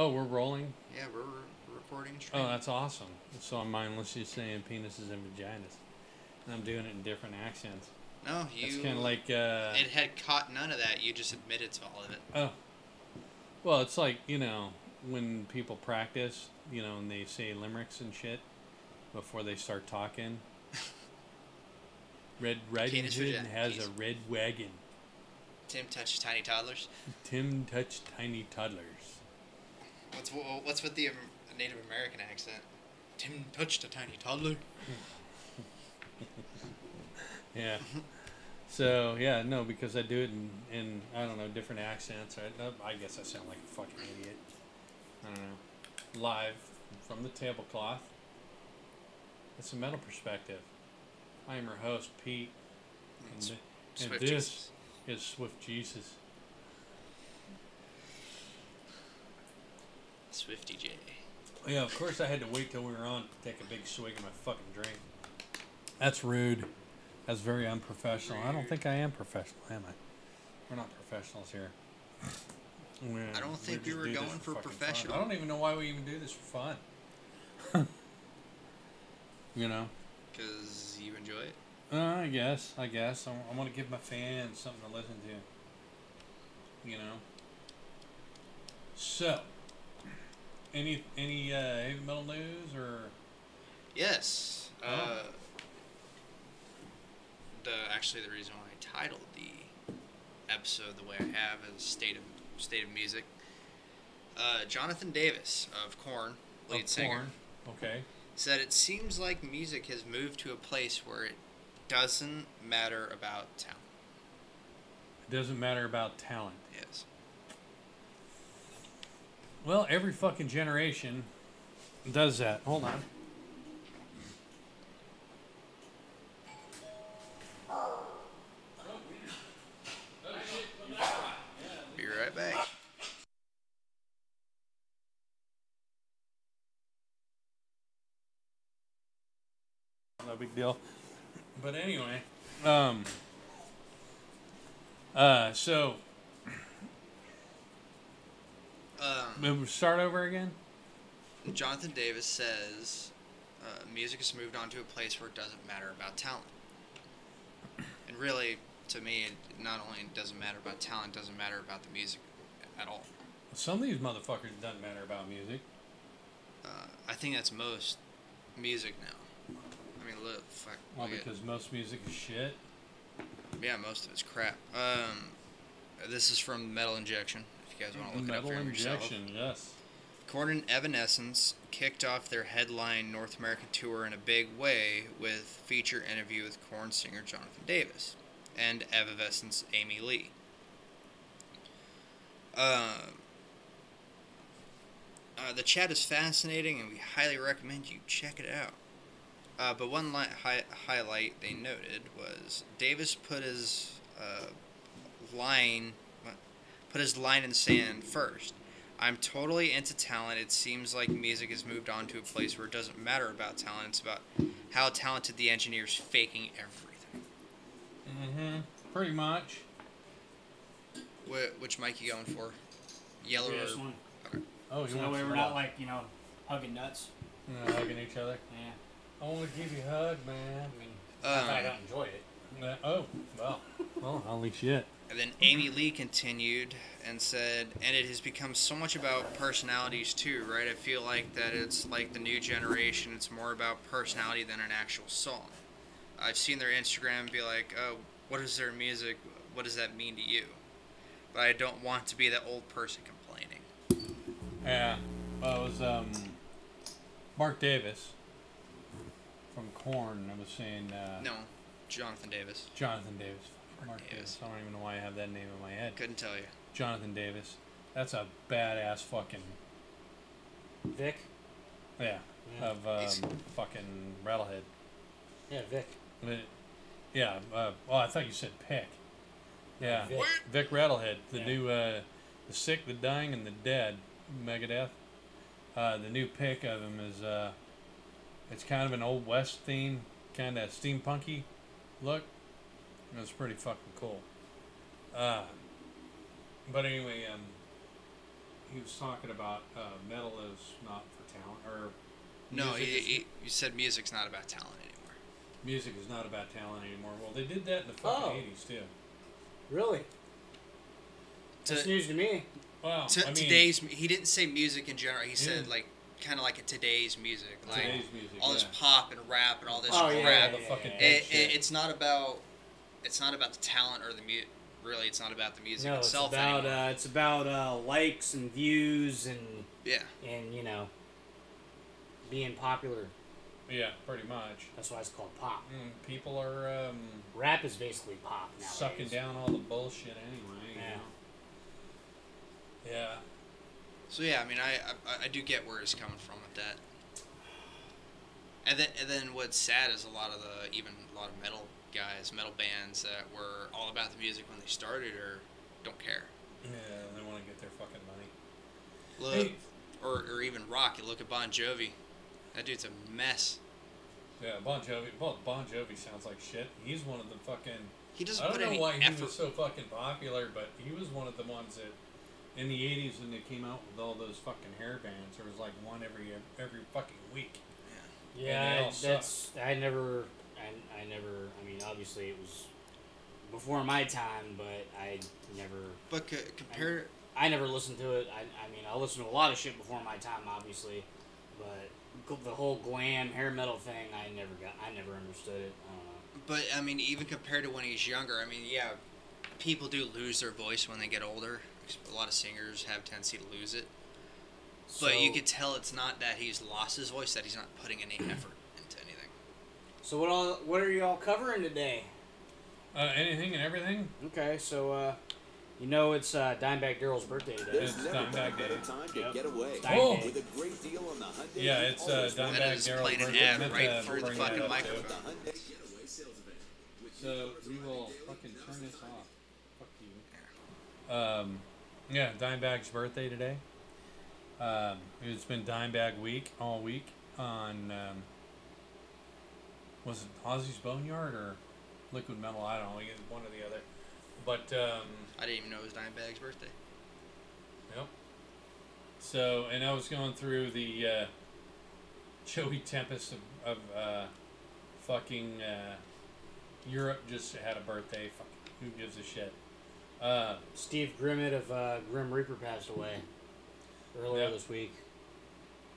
Oh, we're rolling? Yeah, we're recording and Oh, streaming. that's awesome. So I'm mindlessly saying penises and vaginas. And I'm doing it in different accents. No, It's you. kind of like, It had caught none of that. You just admitted to all of it. oh, well, it's like, when people practice, and they say limericks and shit before they start talking. Red Riding Penis Hood vagina, has please. a red wagon. Tim touched tiny toddlers. Tim touched tiny toddlers. What's with the Native American accent? Tim touched a tiny toddler. Yeah. So, yeah, no, because I do it in I don't know, different accents. I guess I sound like a fucking idiot. I don't know. Live from the tablecloth. It's a metal perspective. I am your host, Pete. And, Swift this Jesus. is Swift Jesus. Swifty J. Yeah, of course I had to wait till we were on to take a big swig of my fucking drink. That's rude. That's very unprofessional. I don't think I am professional, am I? We're not professionals here. I don't think we just were do this going for fucking professional. fun. I don't even know why we even do this for fun. You know? Because you enjoy it. I guess. I want to give my fans something to listen to. You know? So, any heavy metal news or... Yes. Oh. Actually the reason why I titled the episode the way I have is State of Music. Jonathan Davis of Korn, lead singer, Okay. said it seems like music has moved to a place where it doesn't matter about talent. It doesn't matter about talent. Yes. Well, every fucking generation does that. Hold on. Be right back. No big deal. But anyway, so we'll start over again. Jonathan Davis says music has moved on to a place where it doesn't matter about talent. And really, to me, it not only doesn't matter about talent, it doesn't matter about the music at all. Some of these motherfuckers doesn't matter about music. I think that's most music now. I mean, look, fuck. Well, look at- because most music is shit. yeah, most of it's crap. This is from Metal Injection. If you guys want to look Metal it up for yourself. Injection, yes. Korn and Evanescence kicked off their headline North American tour in a big way with feature interview with Korn singer Jonathan Davis and Evanescence Amy Lee. The chat is fascinating, and we highly recommend you check it out. But one highlight they noted was Davis put his line in the sand first. I'm totally into talent. It seems like music has moved on to a place where it doesn't matter about talent. It's about how talented the engineer's faking everything. Mm-hmm. Pretty much. Which mic you going for? Yellow This or... one. Okay. Oh, So you that want way some we're love. not like, hugging nuts. Hugging each other. Yeah. I want to give you a hug, man. I mean, not that I don't enjoy it. Oh, well, holy shit. And then Amy Lee continued and said, and it has become so much about personalities too, right? I feel like that it's like the new generation, it's more about personality than an actual song. I've seen their Instagram and be like, oh, what is their music? What does that mean to you? But I don't want to be that old person complaining. Yeah, well, it was Mark Davis from Korn. I was saying No, Jonathan Davis. Jonathan Davis. Mark Davis. I don't even know why I have that name in my head. Couldn't tell you. Jonathan Davis. That's a badass fucking Vic? yeah, Yeah. of fucking Rattlehead. Yeah, Vic. But, yeah. I thought you said Pick. Yeah, Vic. Vic Rattlehead, the Yeah. new the sick, the dying, and the dead. Megadeth. The new pick of him is it's kind of an old west theme, kind of steampunky look. It's pretty fucking cool. But anyway, he was talking about metal is not for talent, or No, music is- you said music's not about talent anymore. music is not about talent anymore. Well, they did that in the fucking Oh. 80s too. Really? That's To, news to me. Well, to I mean, today's, he didn't say music in general. He said Yeah. like kind of like a today's music, like today's music, all this yeah. pop and rap and all this Oh, crap. yeah, the fucking yeah. dead shit. It's not about the talent or the music. Really, it's not about the music No, it's itself about anymore. likes and views and Yeah. being popular. Yeah, pretty much. That's why it's called pop. People are Rap is basically pop nowadays. sucking down all the bullshit anyway. Yeah. You know? Yeah. So yeah, I mean, I do get where he's coming from with that. And then what's sad is a lot of metal guys, metal bands that were all about the music when they started or don't care. Yeah, they want to get their fucking money. Look, Hey. or even rock. You look at Bon Jovi. That dude's a mess. Yeah, Bon Jovi. Well, Bon Jovi sounds like shit. He's one of the fucking. He doesn't I don't put know any why he effort. was so fucking popular, but he was one of the ones that, in the '80s, when they came out with all those fucking hair bands, there was like one every fucking week. And they Yeah, all that's I never. I mean, obviously it was before my time, but I never. But compare. I never listened to it. I mean, I listened to a lot of shit before my time, obviously, but the whole glam hair metal thing, I never understood it. I don't know. But I mean, even compared to when he's younger, I mean, yeah, people do lose their voice when they get older. A lot of singers have a tendency to lose it. But you could tell it's not that he's lost his voice; that he's not putting any effort into anything. So what are y'all covering today? Anything and everything. Okay, so it's Dimebag Darrell's birthday today. It's Dimebag Day. Time to Yep. get away. Oh. With a great deal on the Hyundai. Yeah, it's Always Dimebag That is Darrell's playing an birthday. ad Meant right to through the bring that fucking up, microphone. too. The Hyundai Getaway Sales Event. So we will fucking turn this off. Fuck you. Yeah, Dimebag's birthday today. It's been Dimebag week all week on. Was it Ozzy's Boneyard or Liquid Metal? I don't know. Either one or the other. But I didn't even know it was Dimebag's birthday. yep. So, and I was going through the Joey Tempest of fucking Europe just had a birthday. Fuck, who gives a shit? Steve Grimmett of Grim Reaper passed away earlier Yep. this week.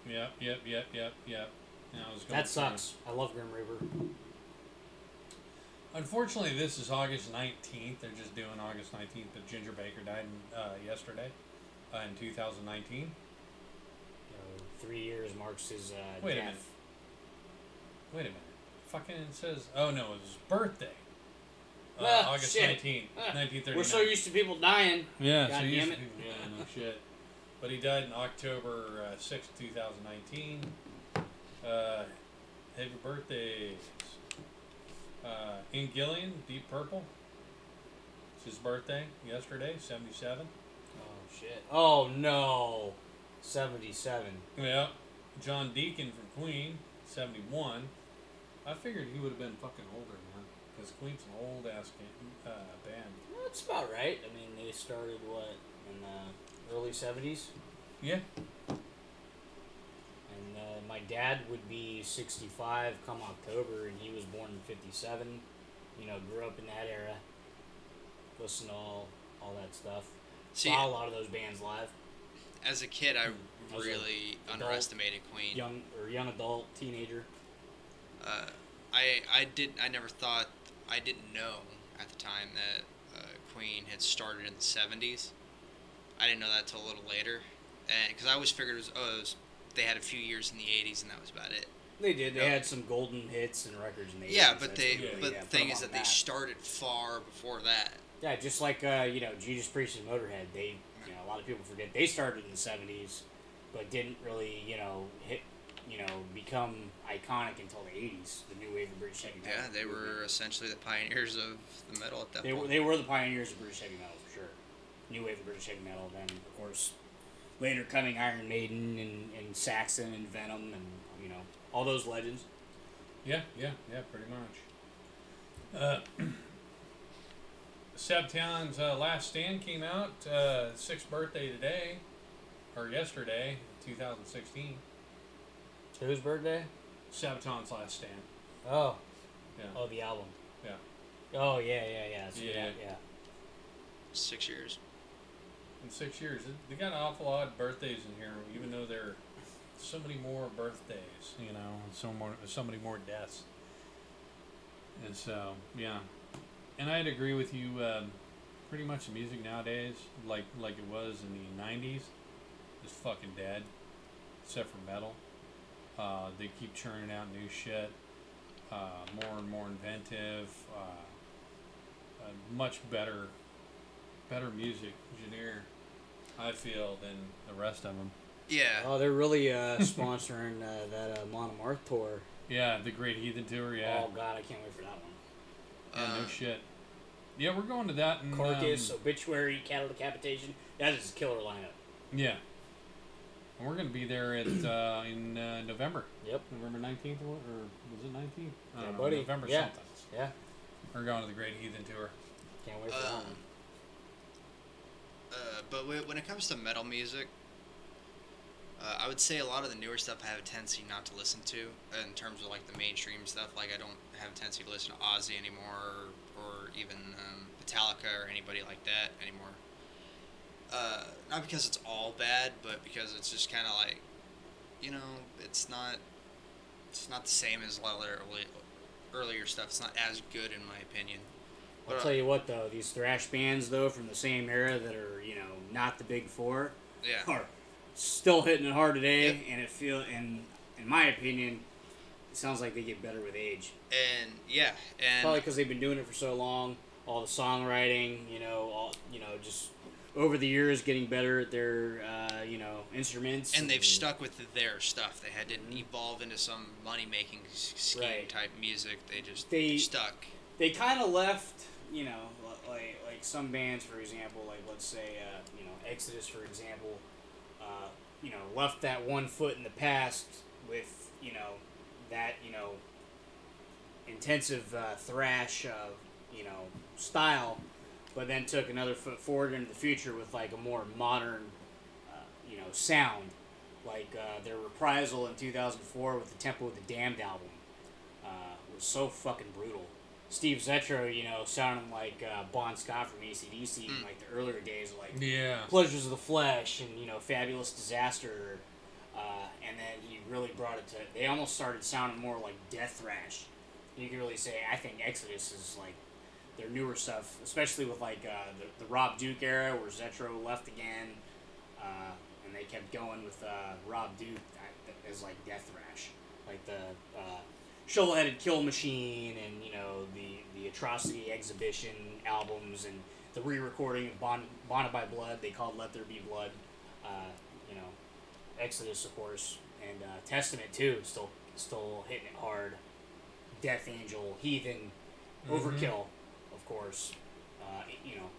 Yep. And I was going That through- sucks. I love Grim Reaper. Unfortunately, this is August 19th. They're just doing August 19th, but Ginger Baker died yesterday in 2019. 3 years marks his Wait a death. minute. Wait a minute. Fucking it says, oh no, it was his birthday. August shit. 19th, Ah, 1939. We're so used to people dying. Yeah, God so damn used it. to people, yeah, no shit. But he died in October 6th, 2019. Happy birthdays. Ian Gillian, Deep Purple. It's his birthday yesterday, 77. Oh shit. Oh no. 77. Yeah. John Deacon from Queen, 71. I figured he would have been fucking older, man. Because Queen's an old ass band. That's about right. I mean, they started what in the early 70s, Yeah. and my dad would be 65 come October, and he was born in 57. You know, grew up in that era. Listened to all that stuff. See, Saw a lot of those bands live. as a kid, I As a really adult, underestimated Queen. Young adult, teenager. I never thought, I didn't know at the time that Queen had started in the 70s. I didn't know that till a little later, and because I always figured it was they had a few years in the 80s and that was about it. They did. They Yeah. had some golden hits and records in the 80s. Yeah, but That's they what really, but yeah, the put thing them is on that the they map. started far before that. Yeah, just like Judas Priest and Motorhead. They, a lot of people forget they started in the 70s, but didn't really, become iconic until the 80s. The new wave of British heavy metal. Yeah, they were essentially the pioneers of the metal at that point. They were the pioneers of British heavy metal for sure. New wave of British heavy metal. Then of course, later coming Iron Maiden and Saxon and Venom and all those legends. Yeah, pretty much. Sebtion's Last Stand came out, 6th birthday today. or yesterday, 2016. Whose birthday? Sabaton's Last Stand. Oh. Yeah. Oh, the album. Yeah. Oh, yeah. So Yeah. yeah. 6 years. In 6 years, they got an awful lot of birthdays in here, even though there are so many more birthdays, you know, and so many more deaths. And so, yeah. And I'd agree with you. Pretty much the music nowadays, like it was in the 90s, is fucking dead, except for metal. They keep churning out new shit, more and more inventive, much better music genre, I feel, than the rest of them. Yeah. Oh, they're really sponsoring that Monomarth tour. Yeah, the Great Heathen Tour, yeah. Oh, God, I can't wait for that one. Yeah, no shit. Yeah, we're going to that in... Carcass, Obituary, Cattle Decapitation. That is a killer lineup. Yeah. And we're going to be there at in November. Yep. November 19th, or was it 19th? I don't know, buddy. November Yeah. something. Yeah. We're going to the Great Heathen Tour. Can't wait for that one. But when it comes to metal music, I would say a lot of the newer stuff I have a tendency not to listen to in terms of like the mainstream stuff. Like I don't have a tendency to listen to Ozzy anymore, or even Metallica or anybody like that anymore. Not because it's all bad, but because it's just kind of like, you know, it's not the same as a lot of their earlier stuff. It's not as good in my opinion. I'll tell you what, though, these thrash bands, though, from the same era that are, you know, not the big four, Yeah. are still hitting it hard today, Yep. and in my opinion, it sounds like they get better with age. And yeah, and Probably because they've been doing it for so long. All the songwriting, just over the years getting better at their, instruments. and they've stuck with their stuff. They didn't evolve into some money making scheme Right. type music. They just They- stuck. They kind of left, like some bands, for example, like let's say, Exodus, for example, left that one foot in the past with, that, intensive thrash, style, but then took another foot forward into the future with like a more modern, sound. Like their reprisal in 2004 with the Temple of the Damned album was so fucking brutal. Steve Zetro, sounding like Bon Scott from AC/DC in like the earlier days, like Yeah. Pleasures of the Flesh and Fabulous Disaster, and then he really brought it to. They almost started sounding more like death thrash. You can really say I think Exodus is like their newer stuff, especially with like the Rob Duke era where Zetro left again, and they kept going with Rob Duke as like death thrash, like the Shovel-Headed Kill Machine and the Atrocity Exhibition albums and the re-recording of Bonded by Blood. They called Let There Be Blood. Exodus, of course, and Testament too. Still hitting it hard. Death Angel, Heathen, Overkill, of course.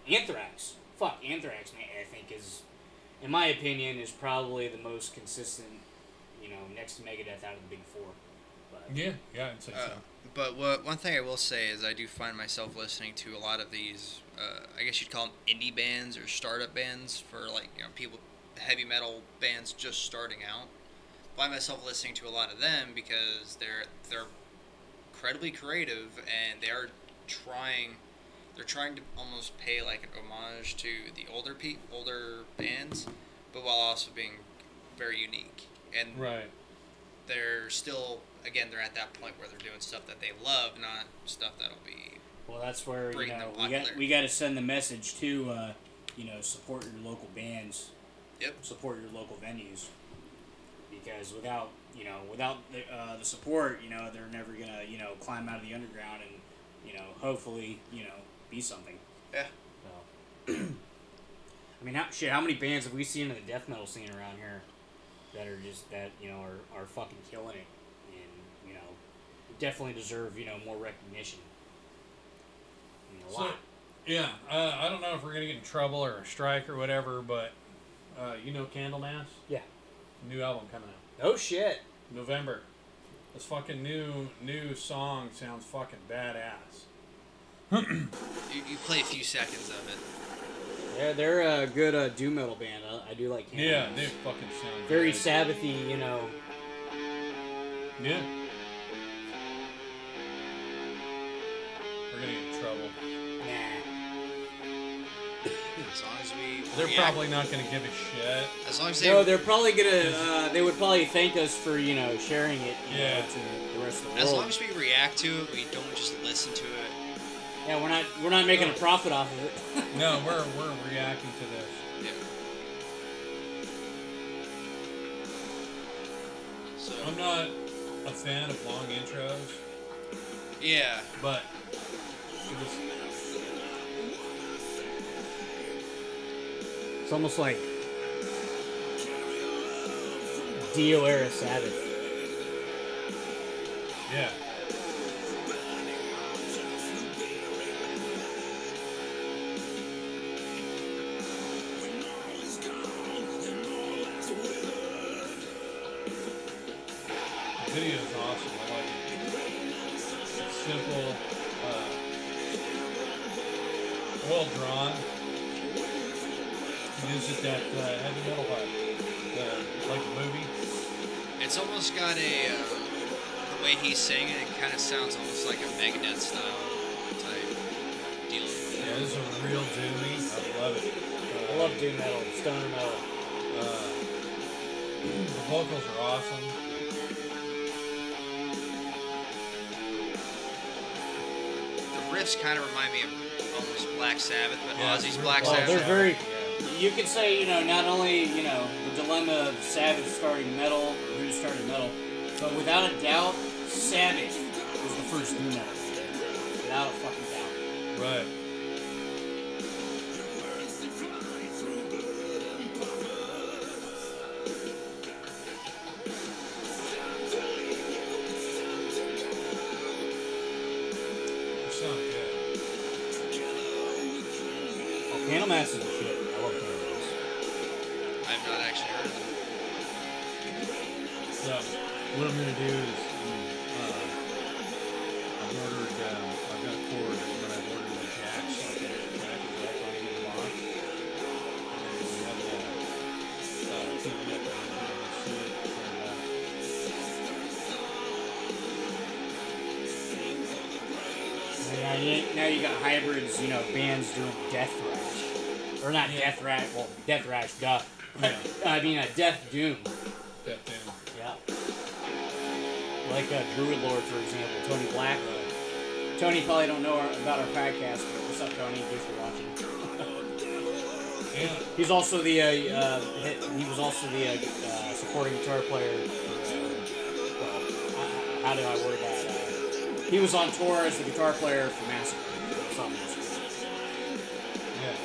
Anthrax. Fuck, Anthrax, man, I think is, in my opinion, is probably the most consistent. Next to Megadeth out of the big four. But, Yeah, I'd say so. But one thing I will say is I do find myself listening to a lot of these, I guess you'd call them indie bands or startup bands for like people, heavy metal bands just starting out. Find myself listening to a lot of them because they're incredibly creative and they're trying to almost pay like an homage to the older bands, but while also being very unique. And Right. they're still, again, they're at that point where they're doing stuff that they love, not stuff that'll be. well, that's where Bring them we popular. got to send the message to support your local bands. Yep. Support your local venues. Because without the support, they're never gonna climb out of the underground and hopefully be something. Yeah. So, I mean, how many bands have we seen in the death metal scene around here that are just are fucking killing it and definitely deserve more recognition. I mean, a lot. Yeah, I don't know if we're going to get in trouble or a strike or whatever, but Candlemass? Yeah. New album coming out. Oh shit. November. This fucking new song sounds fucking badass. You play a few seconds of it. They're a good doom metal band. I do like Candlemass. Yeah, they fucking sound Very good. Sabbathy, you know. Yeah. We're gonna get in trouble. As long as we They're react- probably not gonna give a shit. As long as they. No, they're probably gonna. They would probably thank us for sharing it. Yeah. To the rest of the As world. long as we react to it, we don't just listen to it. Yeah, we're not making a profit off of it. No, we're reacting to this. Yeah. So. I'm not a fan of long intros, Yeah. but it was, It's almost like Dio era Sabbath. yeah. The video is awesome. I like it. It's simple, well drawn. He uses that heavy metal vibe, like the movie. It's almost got a. The way he's saying it, it kind of sounds almost like a Megadeth style type deal. Yeah, this is a real doomy. I love it. I love doom metal, stoner metal. The vocals are awesome. The riffs kind of remind me of almost Black Sabbath, but Yeah, Ozzy's it's Black real Sabbath. they're very- Yeah. You could say, not only, the dilemma of Sabbath starting metal, or who started metal, but without a doubt, Sabbath was the first doom metal. Without a fucking doubt. Right. They sound good. Oh, Candlemass is the shit. I love Candlemass. I've not actually heard of them. So, what I'm gonna do is, I've ordered, I've got a cord, but I've ordered the jacks, so I can jack it directly into the box. And then we have the TV up there, and you can see it turned up. Now you got hybrids, bands doing death thrash. Or not Yeah. death thrash, well, death thrash, duh. Yeah. I mean, death doom. That down. Yeah. Like Druid Lord, for example, Tony Black. Tony probably don't know about our podcast, but what's up, Tony? Thanks for watching. Yeah. He's also the he was also the supporting guitar player. How do I word that? He was on tour as the guitar player for Massacre. Something. Yeah.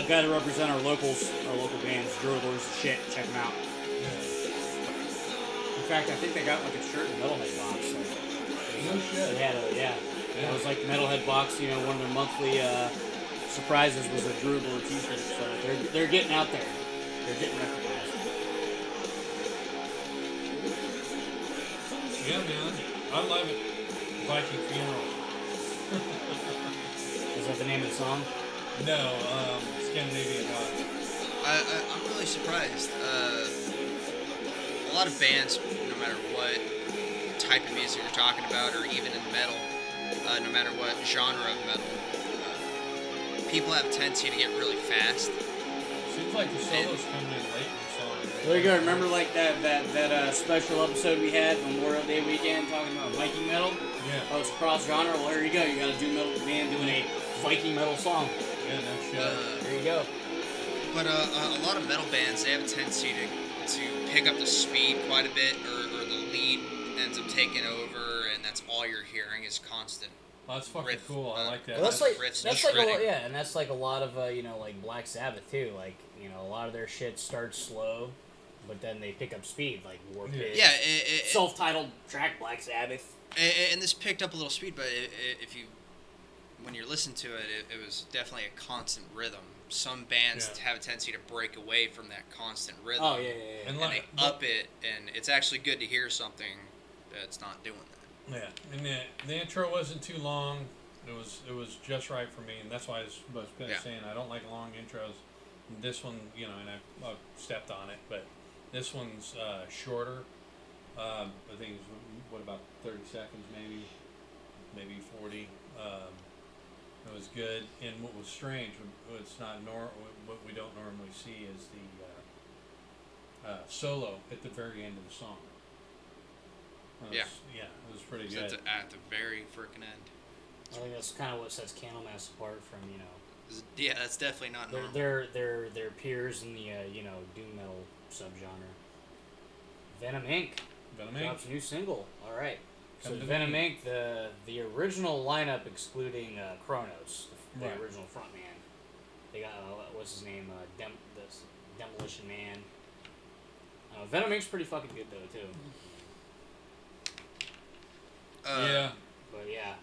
Guy to represent our local bands, Druid Lords, shit. Check them out. In fact, I think they got like a shirt and Metalhead box. So No shit. they had it was like the Metalhead box. One of their monthly surprises was a Druid Lord T-shirt. So they're getting out there. They're getting recognized. Yeah, man. I love it. Viking Funeral. Is that the name of the song? No, Scandinavian Gods. I'm really surprised. A lot of bands, no matter what type of music you're talking about, or even in metal, no matter what genre of metal, people have a tendency to get really fast. Seems like the solo's coming in late in the song. There you go. Remember like that special episode we had Memorial Day weekend talking about Viking metal? Yeah. Oh, it's cross genre. Well, there you go. You got a doom metal band doing a Viking metal song. Yeah, no shit. There you go. But a lot of metal bands, they have a tendency to pick up the speed quite a bit, or the lead ends up taking over, and that's all you're hearing is constant. Oh, that's fucking riff, cool. I like that. Well, that's like riffs that's and like a, shredding. and that's like a lot of like Black Sabbath too. Like a lot of their shit starts slow, but then they pick up speed. Like Warped. Yeah, Self-titled track Black Sabbath. and this picked up a little speed, but if you, when you're listening to it, it was definitely a constant rhythm some bands Yeah. have a tendency to break away from that constant rhythm. Oh yeah. And And like- they up it, and it's actually good to hear something that's not doing that. Yeah, and the intro wasn't too long. It was just right for me, and that's why I was kind Yeah. of saying I don't like long intros. This one, and I've stepped on it, but this one's shorter. I think it's what about 30 seconds, maybe 40. It was good, and what was strange, what's not what we don't normally see is the solo at the very end of the song. It was pretty So good. it's at the very freaking end. I think that's kind of what sets Candlemass apart from Yeah, that's definitely not normal. their peers in the doom metal subgenre. Venom Inc. Venom Inc. drops a new single. All right. So Come to Venom me. Inc. The original lineup, excluding Kronos, the Right. original frontman. They got what's his name? Demolition Man. Venom Inc.'s pretty fucking good though too. Yeah. But yeah,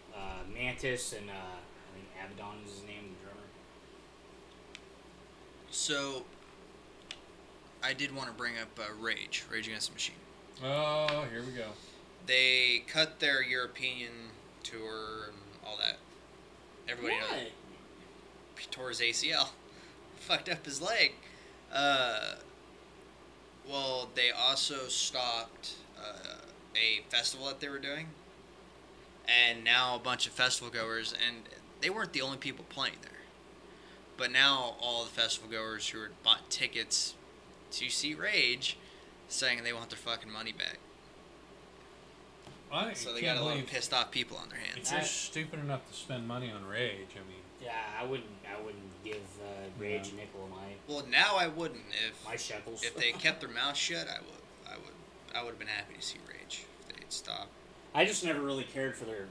Mantis and I think Abaddon is his name, the drummer. So, I did want to bring up Rage Against the Machine. Oh, here we go. They cut their European tour and all that. Everybody knows. He tore his ACL. Fucked up his leg. Well, they also stopped a festival that they were doing. And now a bunch of festival goers, and they weren't the only people playing there. But now all the festival goers who had bought tickets to see Rage saying they want their fucking money back. I So they can't got a lot believe of pissed off people on their if hands. you're stupid enough to spend money on Rage. I mean, Yeah, I wouldn't give Rage a nickel of Well, now I wouldn't. my shekels. If they kept their mouth shut, I would have been happy to see Rage if they'd stopped. I just never really cared for their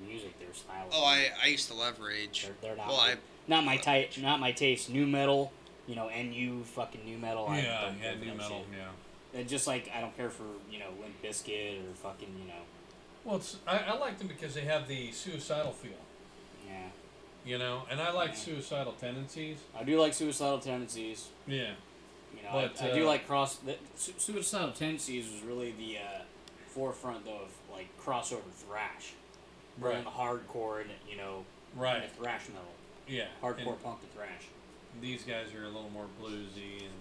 music, their style. of Oh, music. I used to love Rage. They're not. Well, not my type. Not my taste. New metal. NU fucking new metal. I yeah, don't care for new that metal, shit. yeah. Just like I don't care for Limp Bizkit or fucking Well, I like them because they have the suicidal feel, yeah. and I like Yeah. suicidal tendencies. I do like Suicidal Tendencies. Yeah. But I do like Suicidal Tendencies was really the forefront though of like crossover thrash, bringing the hardcore and Right. and the thrash metal, Yeah. hardcore And punk to thrash. these guys are a little more bluesy and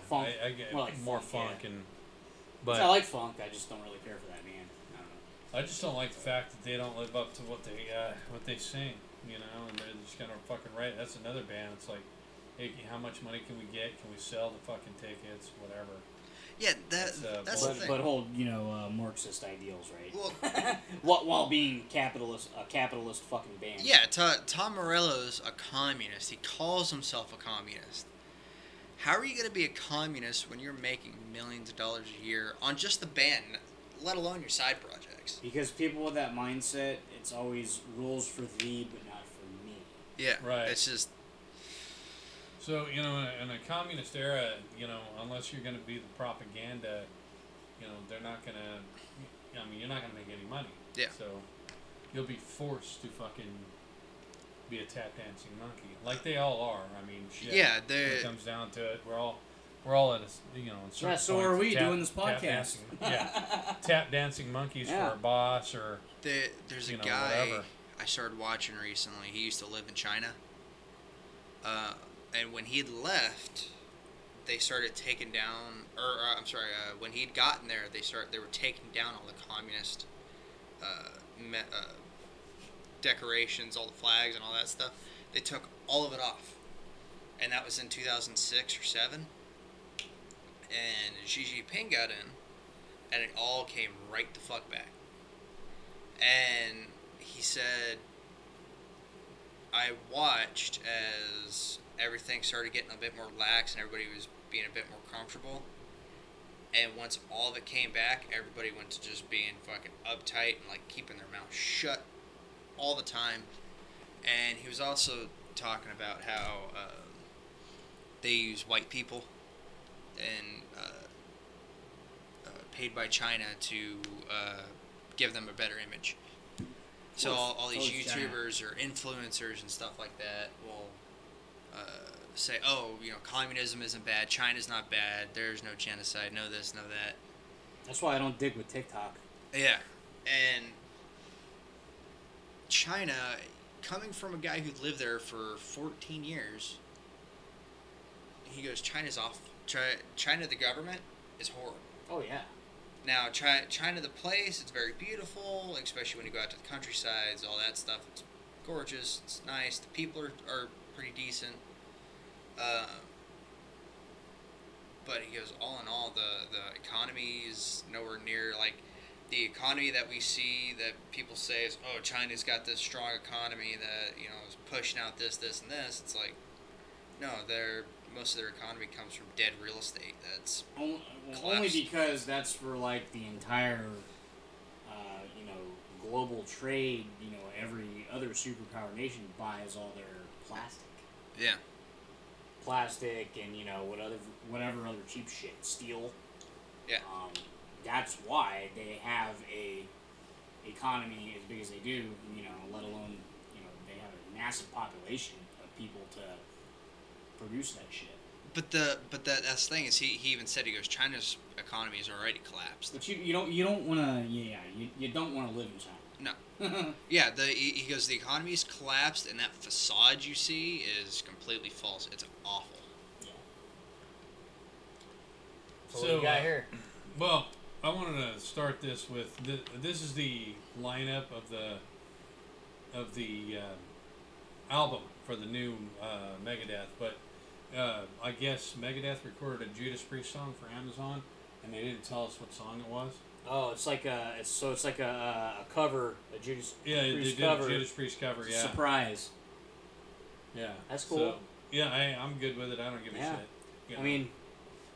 Funk. I get More like more funk, funk yeah. and. Which But I like funk. I just don't really care for that band. I don't know. I just don't like the fact that they don't live up to what they sing, and they're just kind of fucking right. That's another band. It's like, hey, how much money can we get? Can we sell the fucking tickets? Whatever. Yeah, That's, that's the But, thing. but hold Marxist ideals, right? Well, while being a capitalist fucking band. yeah, Tom Morello's a communist. He calls himself a communist. How are you going to be a communist when you're making millions of dollars a year on just the band, let alone your side projects? Because people with that mindset, it's always rules for thee, but not for me. Yeah, Right. It's just So in a communist era, unless you're going to be the propaganda, they're not going to. I mean, you're not going to make any money. Yeah. So you'll be forced to fucking be a tap dancing monkey, like they all are. I mean, shit. Yeah, when it comes down to it, we're all at a in certain Yeah, so points are we tap- doing this tap podcast. dancing. Yeah, tap dancing monkeys Yeah. for a boss or there's a you know, guy whatever. I started watching recently. He used to live in China. And when he'd left, they started taking down, when he'd gotten there, they were taking down all the communist decorations, all the flags and all that stuff. They took all of it off, and that was in 2006 or 7. And Xi Jinping got in, and it all came right the fuck back. And he said, I watched as everything started getting a bit more lax and everybody was being a bit more comfortable. And once all of it came back, everybody went to just being fucking uptight and like keeping their mouth shut all the time. And he was also talking about how they use white people and paid by China to give them a better image. So all these China. YouTubers or influencers and stuff like that will say, oh, communism isn't bad, China's not bad, there's no genocide, no this, no that. That's why I don't dig with TikTok. Yeah, and China, coming from a guy who lived there for 14 years, he goes, China's off. China, the government, is horrible. Oh yeah. Now, China, the place, it's very beautiful, especially when you go out to the countrysides, all that stuff. It's gorgeous, it's nice, the people are pretty decent. But he goes, all in all, the economy is nowhere near, like, the economy that we see that people say is, oh, China's got this strong economy that, is pushing out this, and this. It's like, no, most of their economy comes from dead real estate. That's only because that's where, like, the entire, global trade, every other superpower nation buys all their plastic. Yeah. Plastic and, whatever other cheap shit. Steel. Yeah. That's why they have a economy as big as they do, let alone, they have a massive population of people to produce that shit. But that's the thing is he even said, he goes, China's economy has already collapsed. But you don't want to you don't want to live in China. No. Yeah, he goes, the economy's collapsed and that facade you see is completely false. It's awful. Yeah. So what do you got here? Well, I wanted to start this with this is the lineup of the album for the new Megadeth, but I guess Megadeth recorded a Judas Priest song for Amazon, and they didn't tell us what song it was. Oh, it's like a cover, a Judas Priest did cover. a Judas Priest cover, yeah. Surprise. Yeah, That's cool. So, yeah, I'm good with it. I don't give a shit. I mean,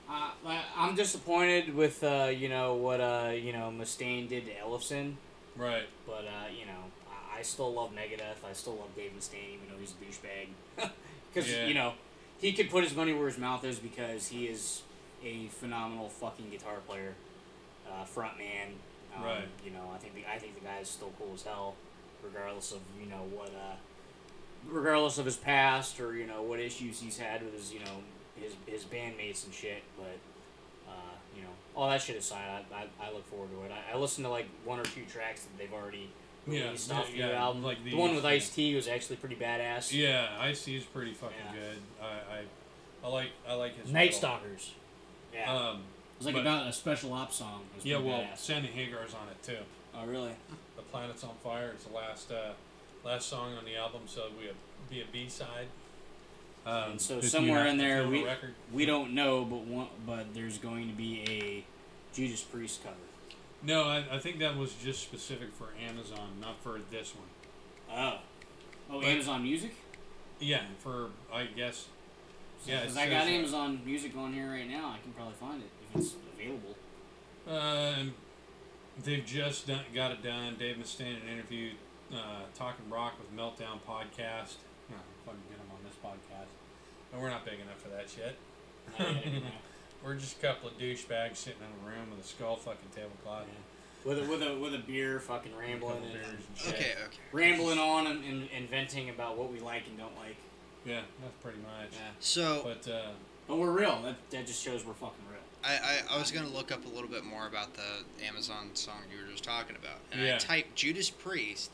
I'm disappointed with what Mustaine did to Ellefson. Right. But I still love Megadeth. I still love Dave Mustaine, even though he's a douchebag. Because he could put his money where his mouth is because he is a phenomenal fucking guitar player, front man. Right. I think the guy is still cool as hell, regardless of regardless of his past or what issues he's had with his bandmates and shit. But all that shit aside, I look forward to it. I listened to like one or two tracks that they've already released off the new album. Like the one with Ice-T was actually pretty badass. Yeah, Ice-T is pretty fucking good. I like his Night metal. Stalkers. Yeah. It was like about a special ops song. It was pretty badass. Sammy Hagar's on it too. Oh, really? The Planet's on Fire. It's the last song on the album, so it'll be a B-side. And so if somewhere you in there, record. we don't know, but there's going to be a Judas Priest cover. No, I think that was just specific for Amazon, not for this one. Oh, Amazon Music? Yeah, for, I guess. Yeah, Because I got Amazon Music on here right now. I can probably find it if it's available. They've just got it done. Dave Mustaine an interview, Talking Rock with Meltdown podcast. Fucking get him on this podcast. And we're not big enough for that shit. We're just a couple of douchebags sitting in a room with a skull fucking tablecloth. Yeah. With a beer, fucking rambling Beers and shit. Okay. rambling on and venting about what we like and don't like. Yeah, that's pretty much. Yeah. So, But we're real. That just shows we're fucking real. I was going to look up a little bit more about the Amazon song you were just talking about. And Yeah. I typed Judas Priest,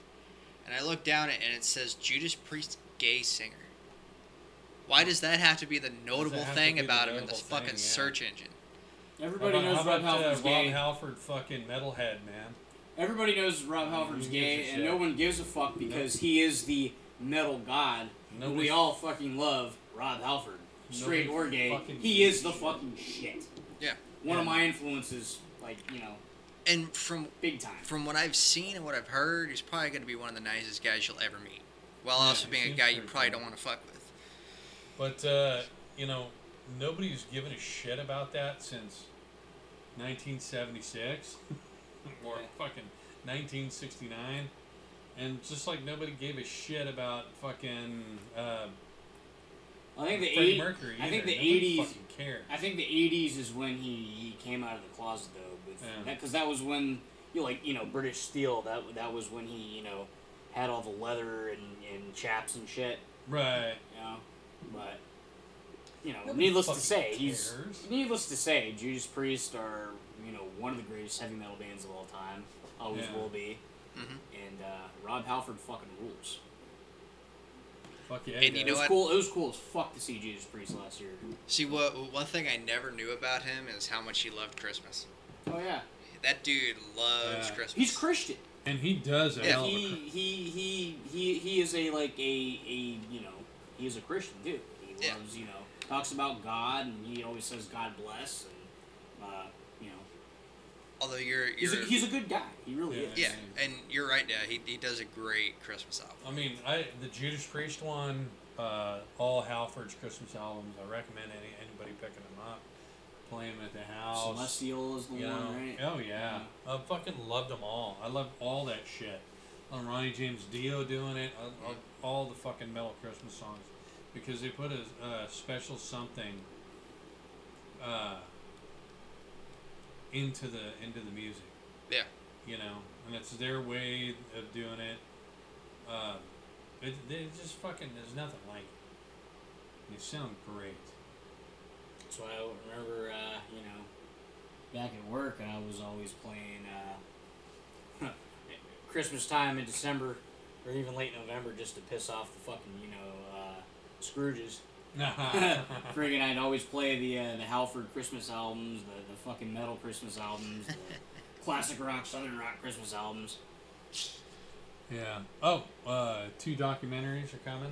and I looked down it, and it says Judas Priest gay singer. Why does that have to be the notable have to thing be the about him in notable this fucking thing, yeah. search engine? Everybody knows how Rob about, Halford's gay. Rob Halford fucking metalhead, man. Everybody knows Rob Halford's Who gay, gives a and shit? no one gives a fuck because he is the metal god. And Nobody- we all fucking love Rob Halford. Straight Nobody or gay, fucking he gives is the a shit. fucking shit. Yeah. One of my influences, And from big time. what I've seen and what I've heard, he's probably going to be one of the nicest guys you'll ever meet. While Yeah, also he being a seems guy you pretty probably cool. don't want to fuck with. But, nobody's given a shit about that since 1976 or fucking 1969. And just like nobody gave a shit about fucking I think the Freddie 80s. Mercury either. I think the Nobody 80s. fucking cared. I think the 80s is when he came out of the closet though, Yeah. because that was when British Steel. That was when he had all the leather and chaps and shit. Right. But you know, Nobody needless to fucking say, cares. needless to say, Judas Priest are, you know, one of the greatest heavy metal bands of all time. Always Yeah. will be. Mhm. And Rob Halford fucking rules. Fuck yeah. And he you It know does. was what? cool. It was cool as fuck to see Judas Priest last year. See, one thing I never knew about him is how much he loved Christmas. Oh yeah, That dude loves Yeah. Christmas. he's Christian. And he does a Yeah, hell of a. He is a like a you know, he is a Christian too. He Yeah. loves, you know, talks about God, and he always says God bless, and you know, Although you're he's a good guy. He really Yeah. is. yeah, and you're right. Yeah, he does a great Christmas album. I mean, the Judas Priest one, all Halford's Christmas albums. I recommend anybody picking them up, playing them at the house. Celestial is the You one, know? right? Oh yeah. I fucking loved them all. I loved all that shit. Ronnie James Dio doing it. I love all the fucking metal Christmas songs because they put a special something into the music. Yeah. You know, and it's their way of doing it. It just fucking, there's nothing like it. They sound great. So I remember, you know, back at work, I was always playing Christmas time in December or even late November just to piss off the fucking, you know, Scrooges. Friggin' I'd always play the Halford Christmas albums, the fucking metal Christmas albums, the classic rock, southern rock Christmas albums. Yeah. Oh, 2 documentaries are coming.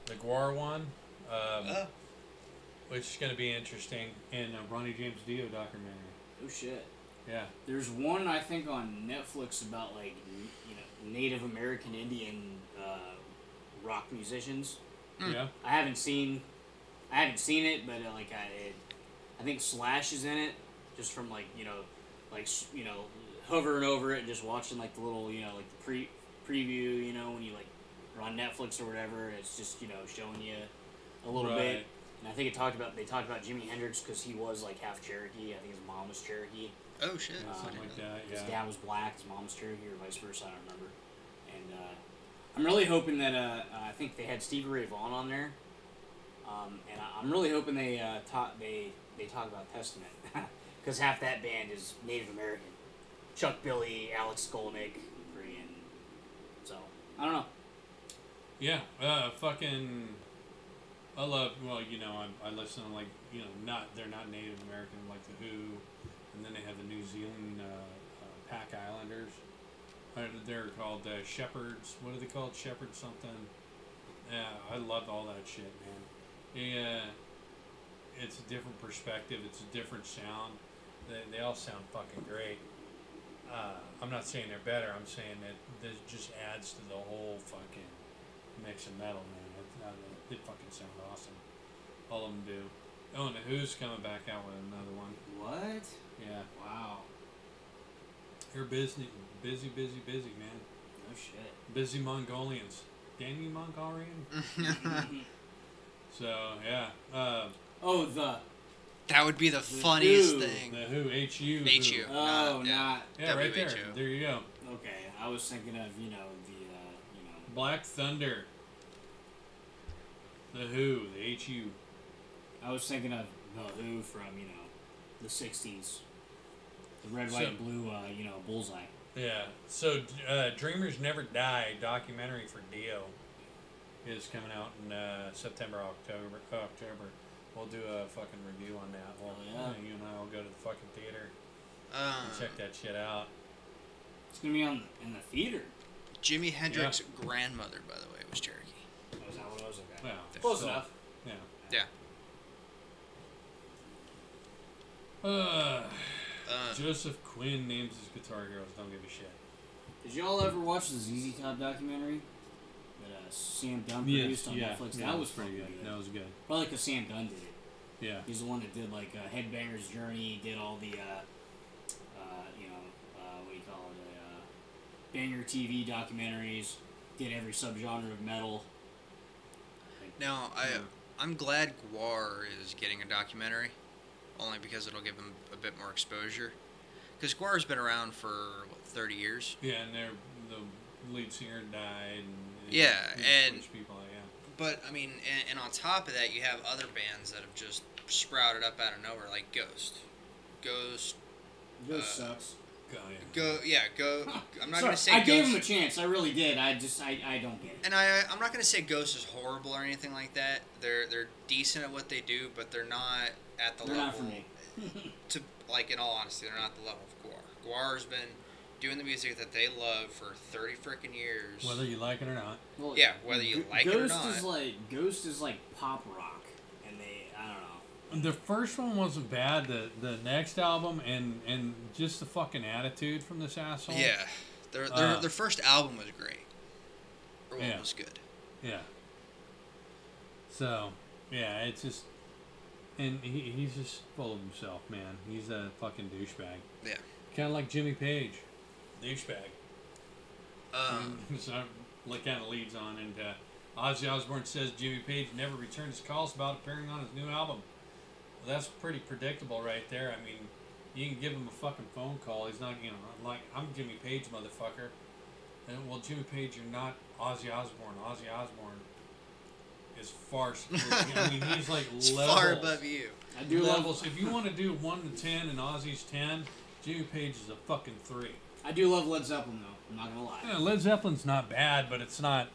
The Guar one, which is going to be interesting, and a Ronnie James Dio documentary. Oh shit. Yeah. There's one I think on Netflix about like you know Native American Indian rock musicians. Yeah. I haven't seen it, but like I think Slash is in it, just from like you know hovering over it and just watching like the little you know like the preview you know when you like are on Netflix or whatever. It's just you know showing you a little bit. Right. And I think they talked about Jimi Hendrix because he was like half Cherokee. I think his mom was Cherokee. Oh shit. Yeah, something like that. His Yeah. dad was black, his mom was Cherokee, or vice versa. I don't remember. And I'm really hoping that I think they had Stevie Ray Vaughan on there, and I'm really hoping they talk about Testament because half that band is Native American. Chuck Billy, Alex Skolnick, and so I don't know. Yeah. Fucking. I love. Well, you know, I listen to like you know they're not Native American like the Who, and then they have the New Zealand Pack Islanders. They're called Shepherds. What are they called? Shepherds something. Yeah, I love all that shit, man. Yeah, it's a different perspective. It's a different sound. They all sound fucking great. I'm not saying they're better. I'm saying that this just adds to the whole fucking mix of metal, man. They fucking sound awesome. All of them do. Oh, and the Who's coming back out with another one. What? Yeah, Wow. they're busy, man. No shit. Busy Mongolians. Damn you, Mongolian. So yeah, Oh, the That would be the funniest Who. thing. the Who, HU. HU. oh, yeah. not Yeah, right there. WHO. There you go. okay. I was thinking of you know the you know. Black Thunder. The Who, the HU. I was thinking of the Who from you know the '60s, the red, So- white, and blue you know bullseye. Yeah. So, Dreamers Never Die documentary for Dio is coming out in September, October. We'll do a fucking review on that. Well, Oh, yeah. you and I will go to the fucking theater and check that shit out. It's gonna be on in the theater. Jimi Hendrix's grandmother, by the way, was Cherokee. Oh, is that what it was? Okay. Well, Close still, enough. Yeah. Yeah. Joseph Quinn names his Guitar Heroes. Don't give a shit. Did y'all ever watch the ZZ Top documentary that Sam Dunn produced on Netflix? That was pretty fucking good. That was good. Probably because Sam Dunn did it. Yeah. He's the one that did like Headbanger's Journey, did all the you know what do you call it, Banger TV documentaries, did every subgenre of metal. Now, I'm glad Guar is getting a documentary, only because it'll give him a bit more exposure. Because Guar's been around for, what, 30 years? Yeah, and the lead singer died. And Yeah, they and- switched people out, yeah. But I mean, and on top of that, you have other bands that have just sprouted up out of nowhere, like Ghost. Ghost. Ghost sucks. Go. I'm not Sorry, gonna say. I Ghost, gave him a chance. I really did. I don't get it. And I'm not gonna say Ghost is horrible or anything like that. They're decent at what they do, but they're not at the They're level. not for me. To like, in all honesty, they're not the level of Guar. Guar has been doing the music that they love for 30 freaking years. Whether you like it or not. Well, Yeah, whether you like it or not. Ghost is like pop rock, and I don't know. The first one wasn't bad. The next album and just the fucking attitude from this asshole. Yeah, their first album was great. Or one was good. Yeah. So, yeah, it's just, and he's just full of himself, man. He's a fucking douchebag. Yeah. Kind of like Jimmy Page, douchebag. So, like, kind of leads on, and Ozzy Osbourne says Jimmy Page never returned his calls about appearing on his new album. Well, that's pretty predictable right there. I mean, you can give him a fucking phone call. He's not, like, I'm Jimmy Page, motherfucker. And, well, Jimmy Page, you're not Ozzy Osbourne. Ozzy Osbourne is far superior. I mean, he's like it's levels. far above you. I do levels. If you want to do 1 to 10 and Ozzy's 10, Jimmy Page is a fucking 3. I do love Led Zeppelin though. I'm not gonna lie. Yeah, Led Zeppelin's not bad, but it's not.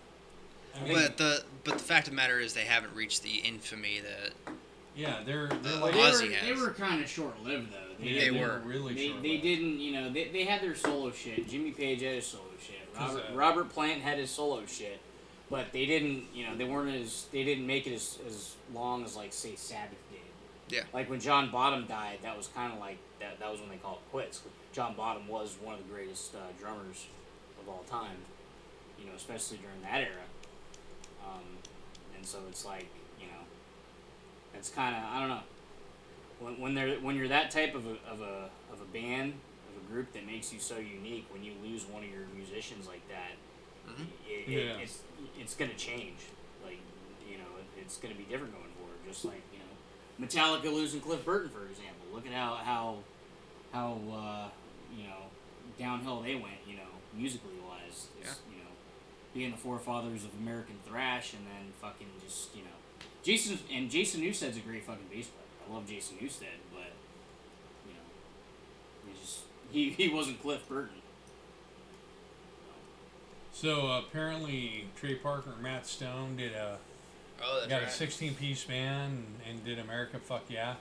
I mean, But the fact of the matter is they haven't reached the infamy that yeah, they're Well, like, Ozzy They has. were kind of short-lived though. They were. really They short-lived. didn't, they had their solo shit. Jimmy Page had his solo shit. 'Cause, Robert Plant had his solo shit. But they didn't, they didn't make it as long as, like, say, Sabbath did. Yeah. Like, when John Bonham died, that was kind of like, that was when they called it quits. John Bonham was one of the greatest drummers of all time, especially during that era. And so it's like, it's kind of, I don't know. When you're that type of a band, of a group that makes you so unique, when you lose one of your musicians like that, it's gonna change. Like, it's gonna be different going forward. Just like, Metallica losing Cliff Burton, for example. Look at how downhill they went, musically wise. Being the forefathers of American thrash, and then fucking just, Jason Newsted's a great fucking bass player. I love Jason Newsted, but he wasn't Cliff Burton. So apparently Trey Parker and Matt Stone did got a 16-piece band and did America Fuck Yeah.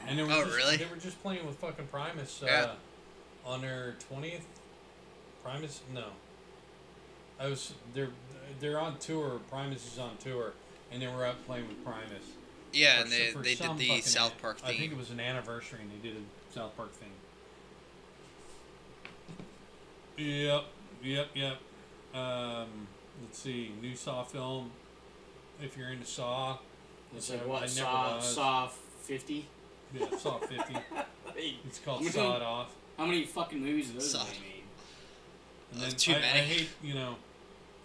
And they were really? They were just playing with fucking Primus on their 20th. Primus? No. They're on tour. Primus is on tour, and they were out playing with Primus. Yeah, and they did the South Park theme. I think it was an anniversary, and they did a South Park thing. Yep. Let's see, new Saw film. If you're into Saw, It's like what? Saw 50? Yeah, Saw 50. It's called How Saw It Off. How many fucking movies of those have they made? And That's then too many. I hate,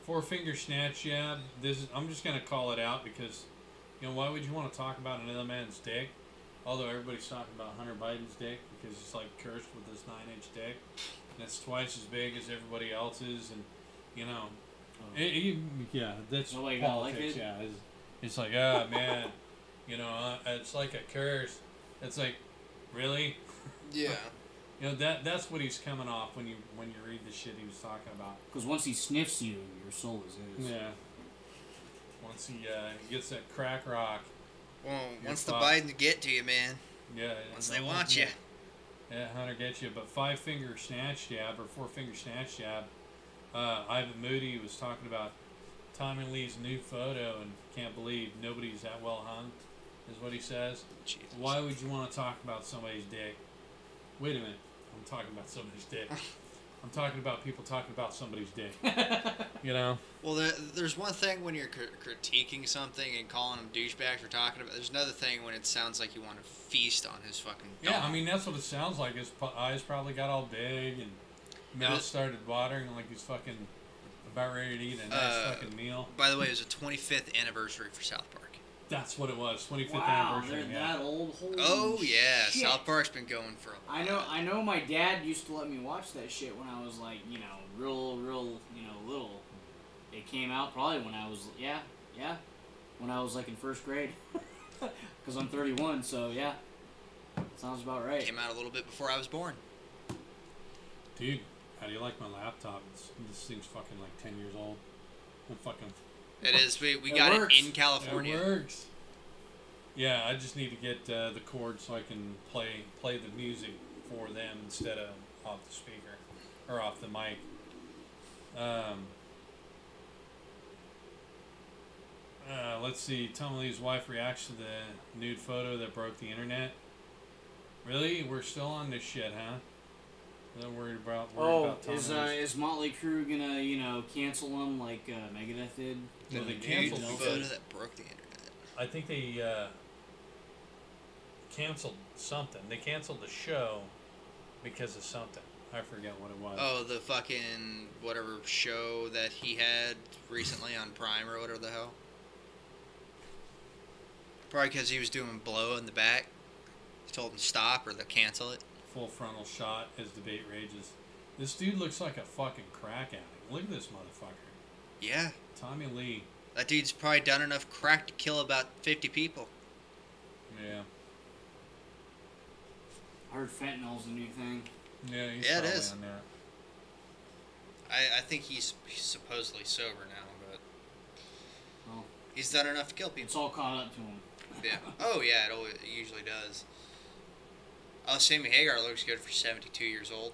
Four Finger Snatch Jab. I'm just gonna call it out because, why would you want to talk about another man's dick? Although everybody's talking about Hunter Biden's dick because it's like cursed with this 9-inch dick. And it's twice as big as everybody else's, and that's Nobody gonna like politics. it? Yeah, it's like, man, it's like a curse. It's like, really? Yeah. That's what he's coming off when you read the shit he was talking about. Because once he sniffs you, your soul is his. Yeah. Once he gets that crack rock. Well, once the fucked. Bidens get to you, man. Yeah. Once they want you. Yeah, Hunter gets you. But 5-finger snatch jab or 4-finger snatch jab. Ivan Moody was talking about Tommy Lee's new photo and can't believe nobody's that well hung, is what he says. Jesus. Why would you want to talk about somebody's dick? Wait a minute. I'm talking about somebody's dick. I'm talking about people talking about somebody's dick. Well, there's one thing when you're critiquing something and calling them douchebags for talking about. There's another thing when it sounds like you want to feast on his fucking dog. Yeah, I mean, that's what it sounds like. His eyes probably got all big and mouth started watering like he's fucking about ready to eat a nice fucking meal. By the way, it was a 25th anniversary for South Park. That's what it was. 25th Wow, anniversary. they're Yeah. that old. Holy Oh yeah, shit. South Park's been going for a while. I know. My dad used to let me watch that shit when I was like, real, little. It came out probably when I was, when I was like in first grade. Because I'm 31, so yeah. Sounds about right. Came out a little bit before I was born. Dude, how do you like my laptop? This thing's fucking like 10 years old. I'm fucking... It is. We It got works. it in California. It works. Yeah, I just need to get the cord so I can play the music for them instead of off the speaker or off the mic. Let's see. Tommy Lee's wife reacts to the nude photo that broke the internet. Really? We're still on this shit, huh? Not worried about Tommy Lee's. Is Motley Crue gonna cancel them like Megadeth did? Well, they Nude canceled photo because that broke the internet. I think they canceled something. They canceled the show because of something. I forget what it was. Oh, the fucking whatever show that he had recently on Prime or whatever the hell. Probably because he was doing blow in the back. He told him to stop or they'll cancel it. Full frontal shot as debate rages. This dude looks like a fucking crack addict. Look at this motherfucker. Yeah. Tommy Lee. That dude's probably done enough crack to kill about 50 people. Yeah. I heard fentanyl's the new thing. Yeah, he's Yeah, it probably is. on there. I think he's supposedly sober now, but Well, he's done enough to kill it's people. all caught up to him. Yeah. Oh, yeah, it usually does. Oh, Sammy Hagar looks good for 72 years old.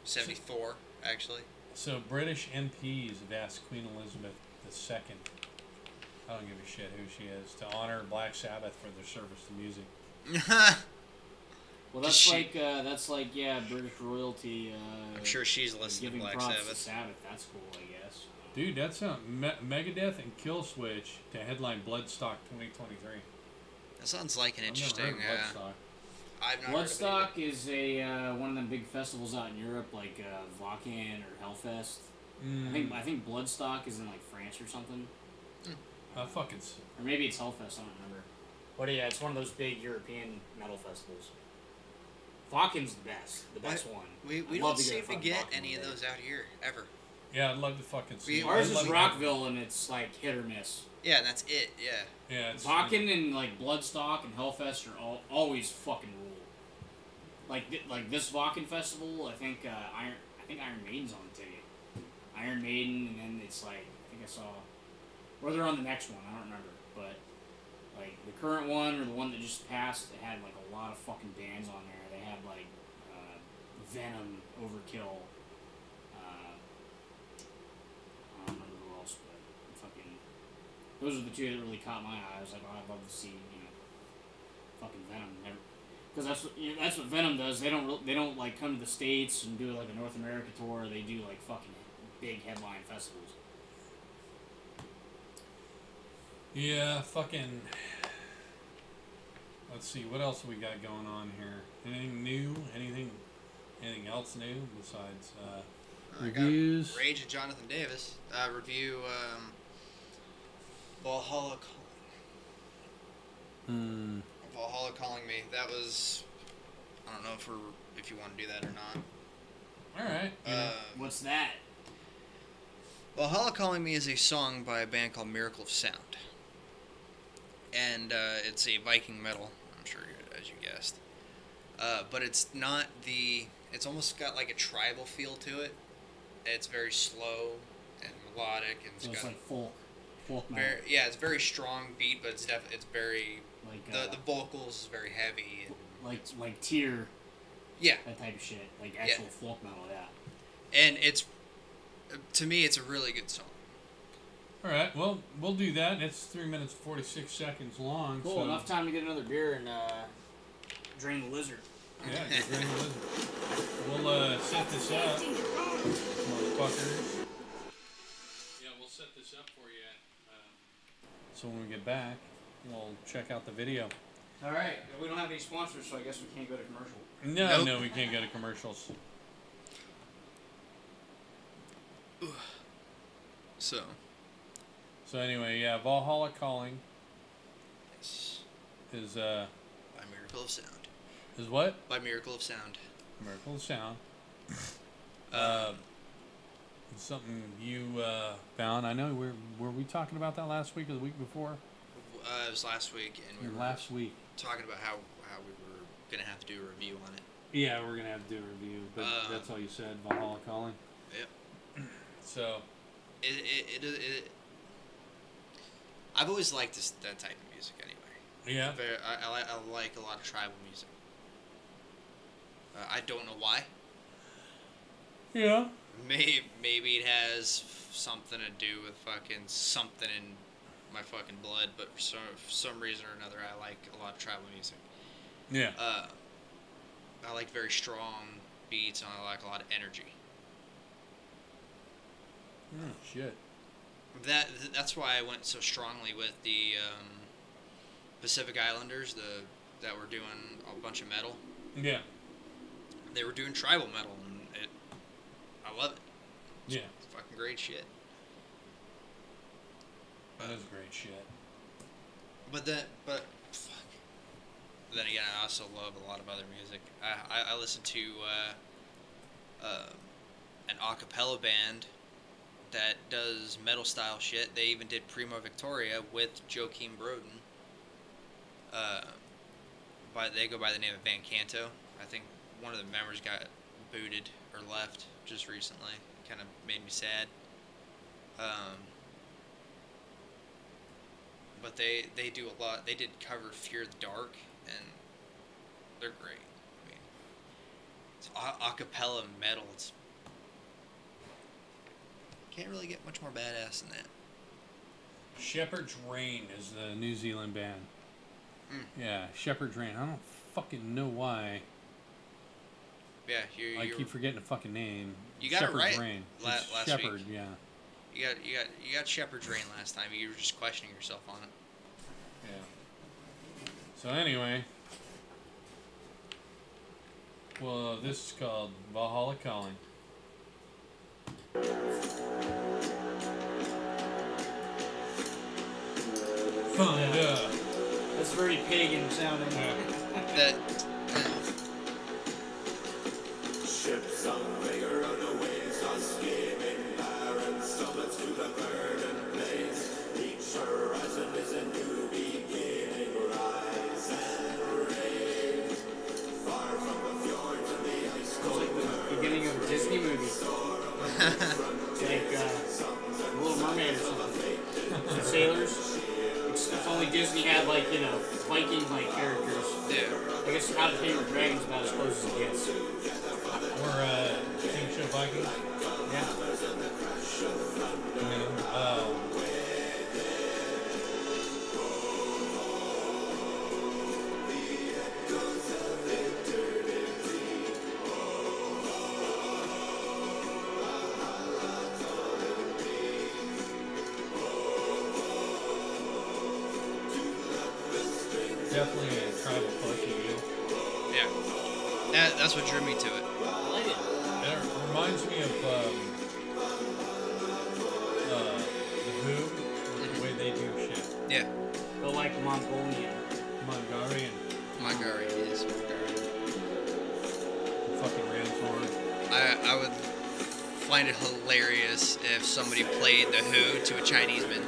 74, actually. So British MPs have asked Queen Elizabeth II, I don't give a shit who she is, to honor Black Sabbath for their service to music. Well, She- that's like British royalty. I'm sure she's listening to giving Black props to Sabbath. Sabbath. That's cool, I guess. Dude, that's Megadeth and Killswitch to headline Bloodstock 2023. That sounds like an I've never interesting. heard of Bloodstock. I've not heard of it Bloodstock is a one of them big festivals out in Europe, like Wacken or Hellfest. I think Bloodstock is in like France or something, Fucking. or maybe it's Hellfest. I don't remember. But yeah, it's one of those big European metal festivals. Wacken's the best one. We I'd don't love to seem a to fucking get Wacken any of one day. those out here, ever. Yeah, I'd love to fucking see. it. Ours I'd is love to- Rockville, and it's like hit or miss. Yeah, and that's it, yeah. Yeah, it's Wacken and like Bloodstock and Hellfest are always fucking rule. Like this Wacken festival, I think Iron Maiden's on the ticket. Iron Maiden, and then it's like I think I saw, or they're on the next one. I don't remember, but like the current one or the one that just passed, it had like a lot of fucking bands on there. They had like Venom, Overkill. I don't remember who else, but fucking. Those are the two that really caught my eye. I was like, oh, I'd love to see, fucking Venom. Because that's what Venom does. They don't like come to the States and do like a North America tour. They do like fucking big headline festivals. Yeah, fucking. Let's see, what else we got going on here? Anything new? Anything else new besides I reviews? got Rage of Jonathan Davis. Review Valhalla Valhalla Calling Me. That was, I don't know if you want to do that or not. All right. What's that? Valhalla Calling Me is a song by a band called Miracle of Sound. And it's a Viking metal, I'm sure, as you guessed. But it's not it's almost got like a tribal feel to it. It's very slow and melodic. And So it's got like folk metal. it's very strong beat, but it's very, Like the vocals is very heavy. And, like Tear, yeah, that type of shit. Like actual folk metal, yeah. and to me, it's a really good song. All right. Well, we'll do that. It's 3 minutes 46 seconds long. Cool, so, enough time to get another beer and drain the lizard. Yeah, get ready to listen. We'll set this up, motherfuckers. Yeah, we'll set this up for you. So when we get back, we'll check out the video. All right, we don't have any sponsors, so I guess we can't go to commercial. No, Nope. we can't go to commercials. So anyway, yeah, Valhalla Calling Yes. is By Miracle of Sound. what? By Miracle of Sound. Miracle of Sound. something you found. I know were we talking about that last week or the week before? It was last week, and we were Last week. talking about how we were gonna have to do a review on it. Yeah, we're gonna have to do a review, but that's all you said. Valhalla Calling. Yep. So. It I've always liked that type of music anyway. Yeah. I like a lot of tribal music. I don't know why. Yeah. Maybe it has something to do with fucking something in my fucking blood, but for some reason or another, I like a lot of tribal music. Yeah. I like very strong beats, and I like a lot of energy. Oh, shit. That's why I went so strongly with the Pacific Islanders, that were doing a bunch of metal. Yeah. They were doing tribal metal, and I love it. Yeah. It's fucking great shit. That is great shit. But fuck. Then again, I also love a lot of other music. I listen to an a cappella band that does metal style shit. They even did Primo Victoria with Joakim Broden. They go by the name of Van Canto. I think one of the members got booted or left just recently. Kind of made me sad. But they do a lot. They did cover Fear the Dark, and they're great. I mean, it's a cappella metal. It's can't really get much more badass than that. Shepherd's Rain is the New Zealand band. Yeah, Shepherd's Rain. I don't fucking know why. Yeah, I keep forgetting the fucking name. You got Shepherd's it right Rain. last Shepherd, week. yeah. You got Shepherd's Rain last time. You were just questioning yourself on it. Yeah. So anyway, well, this is called Valhalla Calling. Thunder. That's very pagan sounding. That Ships on vigor of the waves are skimming barren summits to the verdant plains. Each horizon is a new beginning. Rise and reign. Far from the fjords and the ice It's cold. like the beginning of a Disney movie. Like Little Mermaid or something. The sailors. If only Disney had, like, you know, Viking-like characters. yeah. I guess How to Train Your Dragon's about as close as it gets. Or King Show Vikings. Yeah. Definitely a tribal funky deal. Yeah. That's what drew me to it. I like it. It reminds me of The Who, with the way they do shit. Yeah. Go like Mongolian. Mongolian, Mongari is Mongari. the fucking Ramsword. I would find it hilarious if somebody played The Who to a Chinese man.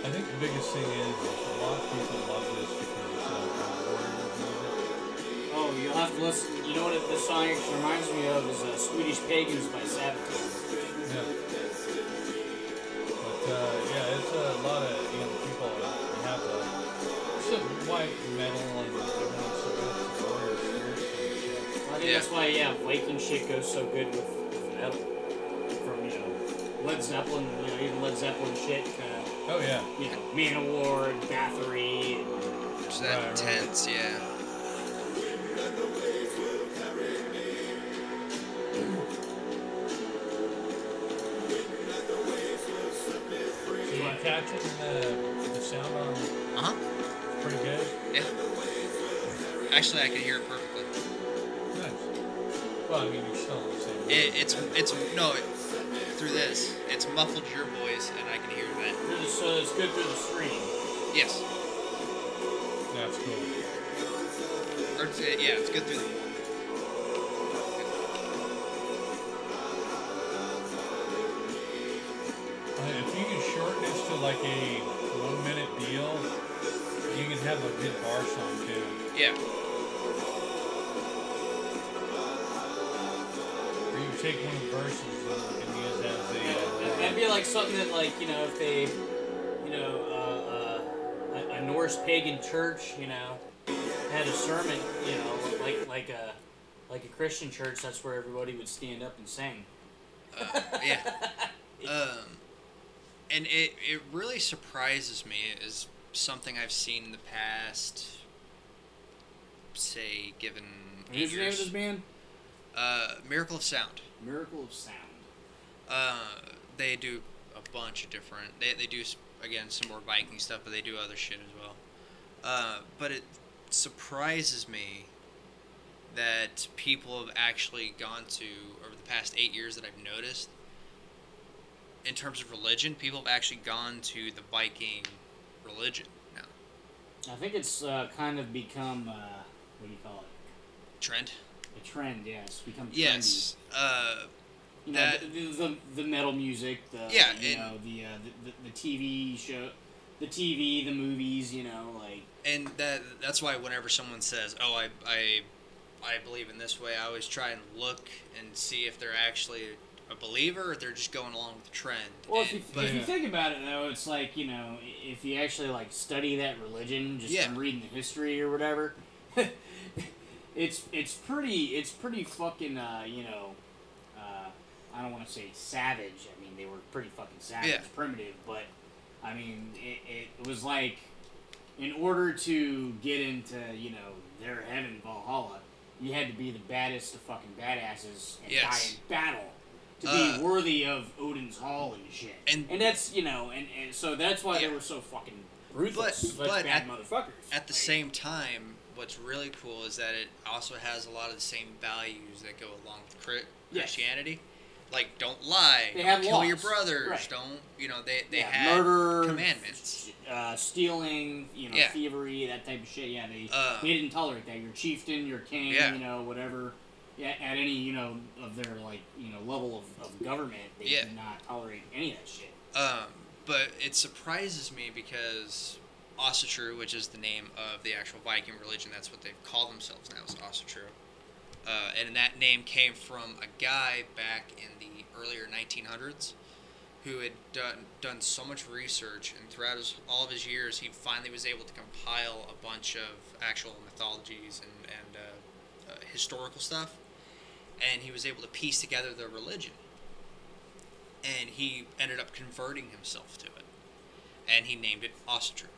I think the biggest thing is a lot of people love this because it's warrior music. Oh, you'll have to listen. You know what this song actually reminds me of is Swedish Pagans by Sabbath. Yeah. But yeah, it's a lot of people that have it's a white metal and everyone's so warrior spirits and shit. Well, I think that's why, Viking shit goes so good with metal. From, Led Zeppelin, even Led Zeppelin shit, Oh yeah. Manowar, Bathory, It's that Right, intense, yeah. matching the sound on Uh huh. pretty good? Yeah. Actually, I can hear it perfectly. Nice. Well, I mean, you're still on the same. Through this, it's muffled your voice, and I can hear that. It's good through the stream. Yes. That's cool. Or it's good through the. If you can shorten this to like a 1 minute deal, you can have a good bar song too. Yeah. Or you take one of the verses and use that as a. That'd be like something that, like, if they, a Norse pagan church, had a sermon, like a Christian church. That's where everybody would stand up and sing. Yeah. And it really surprises me is something I've seen in the past, say, given 8 What's the name of years. this band? Miracle of Sound. Miracle of Sound. They do a bunch of different. They do again some more Viking stuff, but they do other shit as well. But it surprises me that people have actually gone to over the past 8 years that I've noticed. In terms of religion, people have actually gone to the Viking religion now. I think it's kind of become what do you call it? Trend. A trend. Yeah, it's become trendy. Yes. That- the metal music, the the TV show, the TV, the movies, like. And that's why whenever someone says, "Oh, I believe in this way," I always try and look and see if they're actually a believer or they're just going along with the trend. Well, if you Yeah. think about it, though, it's like, if you actually like study that religion, just from reading the history or whatever, it's pretty fucking I don't want to say savage. I mean, they were pretty fucking savage, primitive, but I mean, it was like, in order to get into their heaven, Valhalla, you had to be the baddest of fucking badasses and die in battle to be worthy of Odin's Hall and shit. And that's and so that's why they were so fucking ruthless. But bad motherfuckers. At the same time, what's really cool is that it also has a lot of the same values that go along with Christianity. Like, don't lie, They don't have kill your laws. brothers, Right. don't, they had murder, commandments. Stealing, thievery, that type of shit. Yeah, they didn't tolerate that. Your chieftain, your king, whatever. Yeah, at any of their level of government, they did not tolerate any of that shit. But it surprises me because Asatru, which is the name of the actual Viking religion, that's what they call themselves now, is Asatru. And that name came from a guy back in the earlier 1900s who had done so much research, and throughout all of his years, he finally was able to compile a bunch of actual mythologies and historical stuff, and he was able to piece together their religion. And he ended up converting himself to it, and he named it Asatru.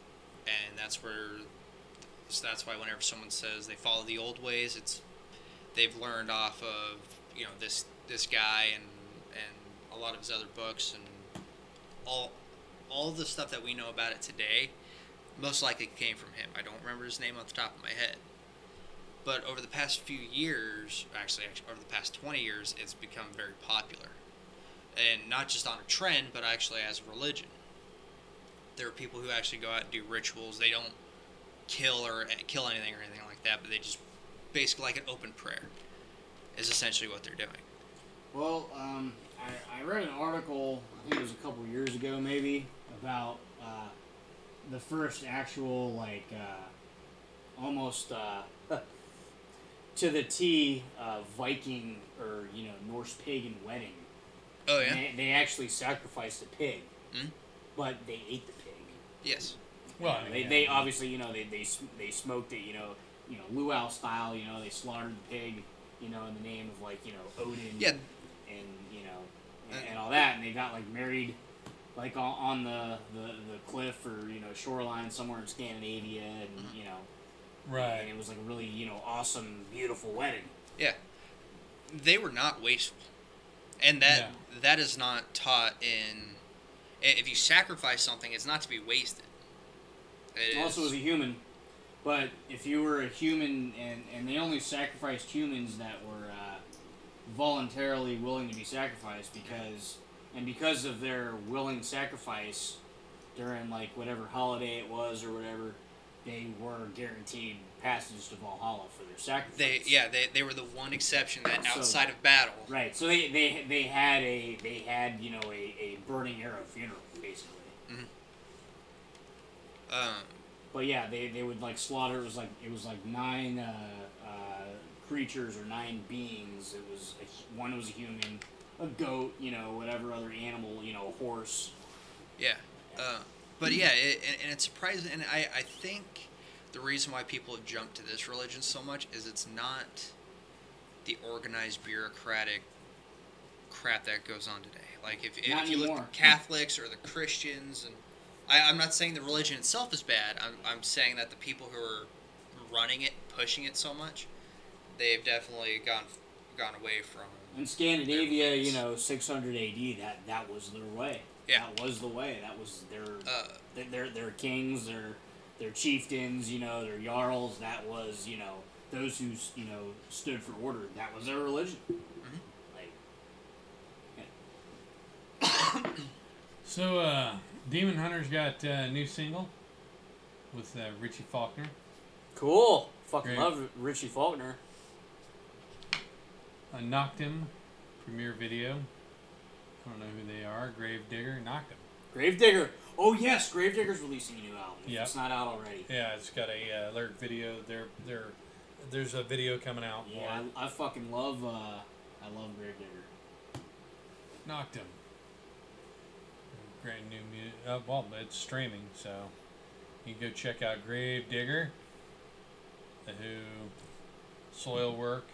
And that's why whenever someone says they follow the old ways, they've learned off of this guy and a lot of his other books and all the stuff that we know about it today most likely came from him. I don't remember his name off the top of my head, but over the past few years, actually over the past 20 years, it's become very popular, and not just on a trend, but actually as a religion. There are people who actually go out and do rituals. They don't kill anything or anything like that, but they just basically, like an open prayer, is essentially what they're doing. Well, I read an article, I think it was a couple years ago maybe, about the first actual, almost to the T Viking or, Norse pagan wedding. Oh, yeah? They actually sacrificed a pig, Hmm? but they ate the pig. Yes. Well, They obviously, they smoked it, luau style, they slaughtered the pig, in the name of, Odin. Yeah. And, and all that, and they got, married, on the cliff or, shoreline somewhere in Scandinavia, and, right. and it was, a really, awesome, beautiful wedding. Yeah. They were not wasteful. And that is not taught in If you sacrifice something, it's not to be wasted. It Also, is- as a human, but if you were a human and they only sacrificed humans that were voluntarily willing to be sacrificed because of their willing sacrifice during like whatever holiday it was or whatever, they were guaranteed passage to Valhalla for their sacrifice. they were the one exception that So- outside of battle. Right. So they had a burning arrow funeral basically. But yeah, they would like slaughter. It was like 9 creatures or 9 beings. It was one was a human, a goat, whatever other animal, a horse. Yeah. But yeah, and it's surprising, and I think the reason why people have jumped to this religion so much is it's not the organized bureaucratic crap that goes on today. Like if Not you look anymore. at the Catholics or the Christians, and I'm not saying the religion itself is bad. I'm saying that the people who are running it, pushing it so much, they've definitely gone away from. In Scandinavia, 600 AD, that was their way. Yeah. That was the way. That was their kings, their chieftains, their jarls. That was, those who, stood for order. That was their religion. Like, So, Demon Hunter's got a new single with Richie Faulkner. cool. Fucking Great. love Richie Faulkner. Knocked Him premiere video. I don't know who they are. Gravedigger. Knocked Him. Gravedigger. Oh yes, Gravedigger's releasing a new album. If Yep. it's not out already. Yeah, it's got a lyric video. There's a video coming out. Yeah, for I fucking love. I love Gravedigger. Knocked Him. Great new music. Well, it's streaming, so you can go check out Gravedigger, The Who, Soil Work.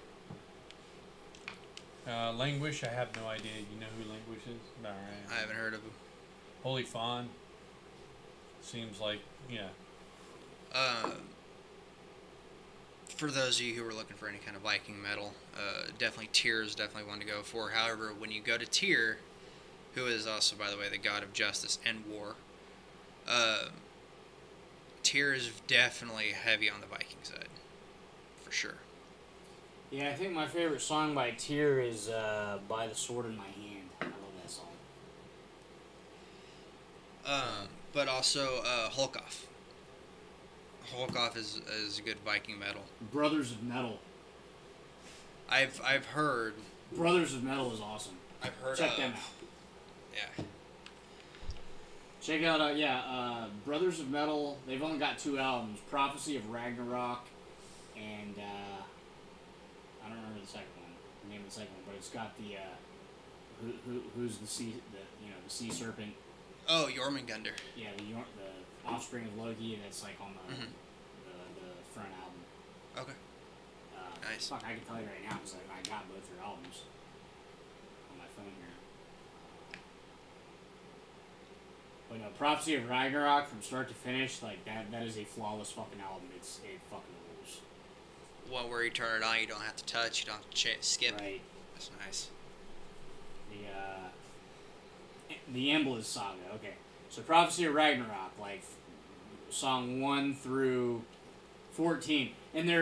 Languish, I have no idea. You know who Languish is? All right. I haven't heard of them. Holy Fawn. Seems like, yeah. For those of you who are looking for any kind of Viking metal, definitely Tyr is definitely one to go for. However, when you go to Tyr, who is also, by the way, the god of justice and war, Tyr is definitely heavy on the Viking side, for sure. Yeah, I think my favorite song by Tyr is "By the Sword in My Hand." I love that song. But also Holkoff. Holkoff is a good Viking metal. Brothers of Metal. I've heard. Brothers of Metal is awesome. I've heard. Check them out. Yeah. Check out, Brothers of Metal. They've only got 2 albums: Prophecy of Ragnarok, and I don't remember the second one. The name of the second one, but it's got the who's the sea serpent. Oh, Jormungandr. Yeah, the offspring of Loki. That's like on the Mhm. the front album. Okay. Nice. Fuck, I can tell you right now because I got both their albums on my phone here. But no, Prophecy of Ragnarok from start to finish, like that is a flawless fucking album. It fucking rules. One where you turn it on, you don't have to touch, you don't have to skip. Right. That's nice. The Emblem Saga. Okay, so Prophecy of Ragnarok, like song 1 through 14, and they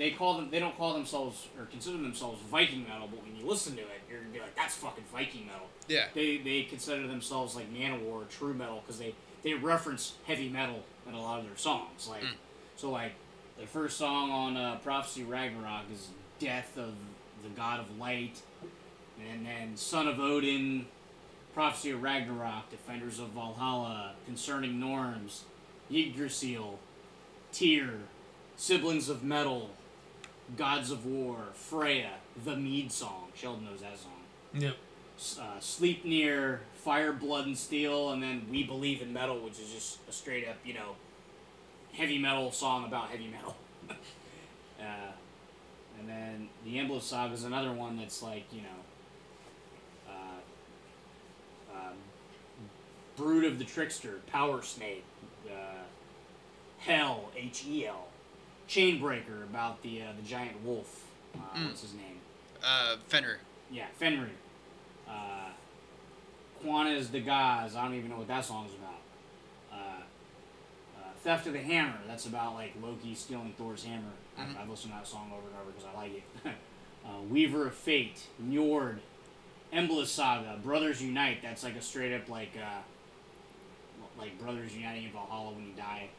don't call themselves or consider themselves Viking metal, but when you listen to it, you're gonna be like, that's fucking Viking metal. Yeah. They consider themselves like Manowar, true metal, because they reference heavy metal in a lot of their songs. Like, so like the first song on Prophecy Ragnarok is Death of the God of Light, and then Son of Odin, Prophecy of Ragnarok, Defenders of Valhalla, Concerning Norms, Yggdrasil, Tyr, Siblings of Metal, Gods of War, Freya, The Mead Song. Sheldon knows that song. Yep. Sleep Near, Fire, Blood, and Steel, and then We Believe in Metal, which is just a straight up, heavy metal song about heavy metal. And then the Emblem Saga is another one that's like, Brood of the Trickster, Power Snake, Hell, Hel, Chainbreaker about the giant wolf. What's his name? Fenrir. Yeah, Fenrir. Juanes de Gaz. I don't even know what that song's about. Theft of the Hammer. That's about like Loki stealing Thor's hammer. I've listened to that song over and over because I like it. Weaver of Fate, Njord, Embla Saga, Brothers Unite. That's like a straight up like Brothers Uniting in Valhalla when you die.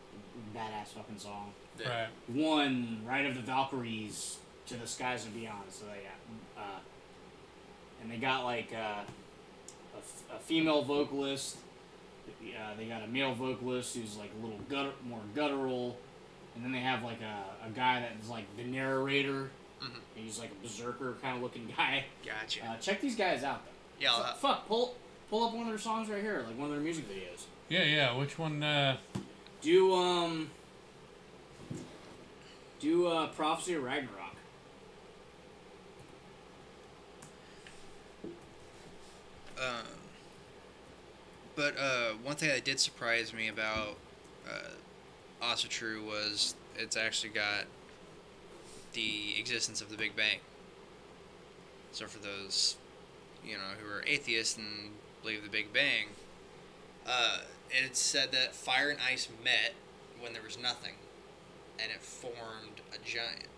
Badass fucking song. Right. One, Ride of the Valkyries, To the Skies and Beyond. So yeah, and they got like a female vocalist. They got a male vocalist who's like a little more guttural, and then they have like a guy that's like the narrator. Mm-hmm. He's like a berserker kind of looking guy. Gotcha. Check these guys out though. Yeah. Pull up one of their songs right here, like one of their music videos. Yeah. Which one? Do Prophecy of Ragnarok. But one thing that did surprise me about Asatru was it's actually got the existence of the Big Bang. So for those, who are atheists and believe the Big Bang, it said that fire and ice met when there was nothing, and it formed a giant.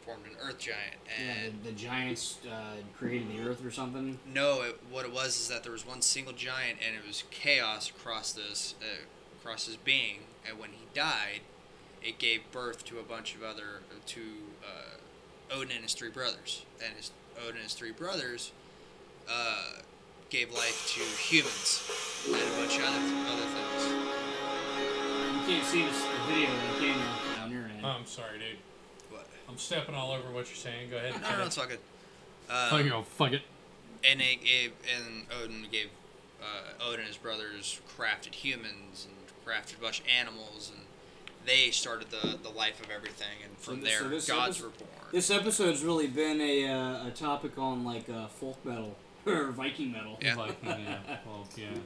Formed an Earth giant, and the giants created the Earth or something. No, what it was is that there was one single giant, and it was chaos across his being. And when he died, it gave birth to a bunch of Odin and his three brothers. And Odin and his three brothers gave life to humans and a bunch of other things. You can't see the video, can you? Down your end. Oh, I'm sorry, dude. What? I'm stepping all over what you're saying. Go ahead. No, it's all good. Fuck it. And Odin gave Odin and his brothers crafted humans and crafted a bunch of animals, and they started the life of everything, and from there gods were born. This episode's really been a topic on like folk metal or Viking metal. Yeah. Viking, yeah. Folk, yeah.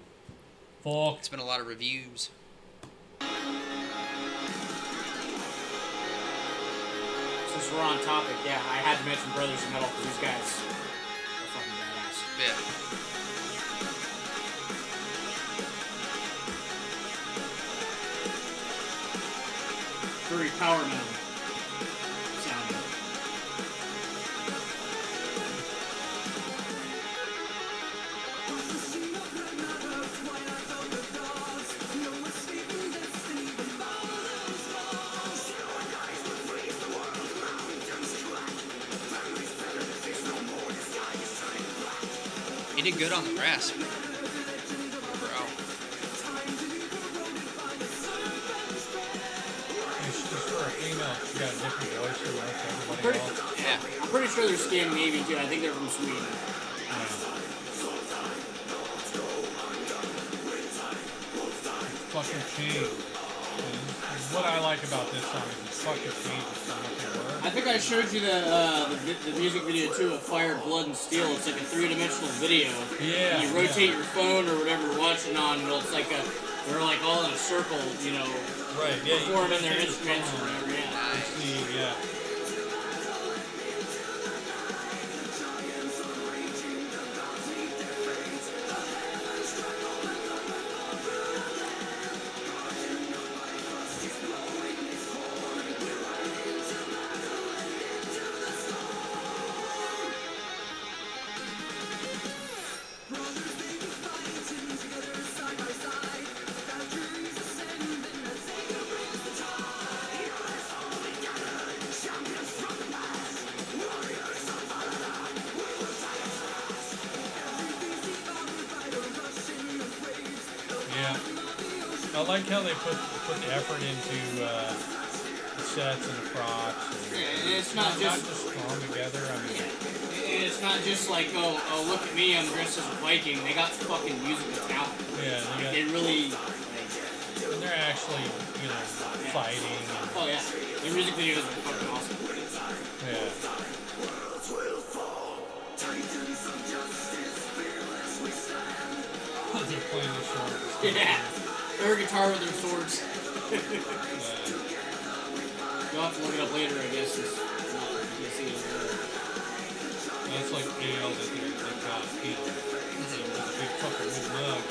Folk. It's been a lot of reviews. Since we're on topic, yeah, I had to mention Brothers in Metal because these guys are fucking badass. Yeah. Very power metal sounding. He did good on the grasp. Bro. For a female, she got a different voice than everybody else. Yeah. I'm pretty sure they're Scandinavian too. I think they're from Sweden. Fucking changed. And what I like about this song is it fucking changes from what they were. I think I showed you the music video too of Fire, Blood, and Steel. It's like a 3-dimensional video. Yeah. And you rotate your phone or whatever you're watching on, and it's like they're like all in a circle, Right, yeah. performing their instruments or whatever. Yeah. See, yeah. I like how they put the effort into the sets and the props. And Yeah, it's not just strung together. I mean, it's not just like oh look at me, I'm dressed as a Viking. They got fucking musical talent. yeah, They really and they're actually fighting. And, oh yeah, their music videos are fucking awesome. yeah. They're playing the swords. Yeah, their guitar with their swords. You'll have to look it up later, I guess. That's like Ale that they've got people. with a big fucking wood mug.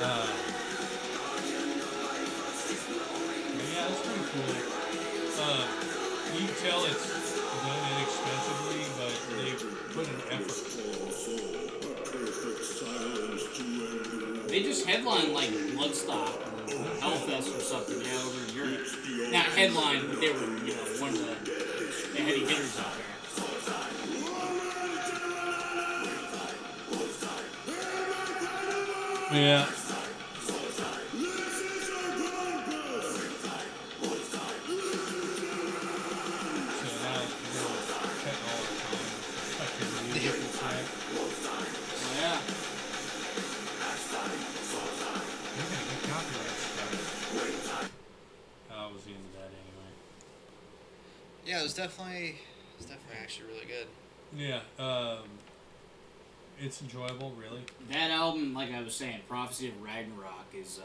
But yeah, it's pretty cool. You can tell it's done inexpensively, but they put an effort. They just headlined like Bloodstock or Hellfest or something, over in Europe. Not headlined, but they were, one of the heavy hitters out there. Yeah. Yeah, it was definitely actually really good. Yeah, it's enjoyable, really. That album, like I was saying, Prophecy of Ragnarok, is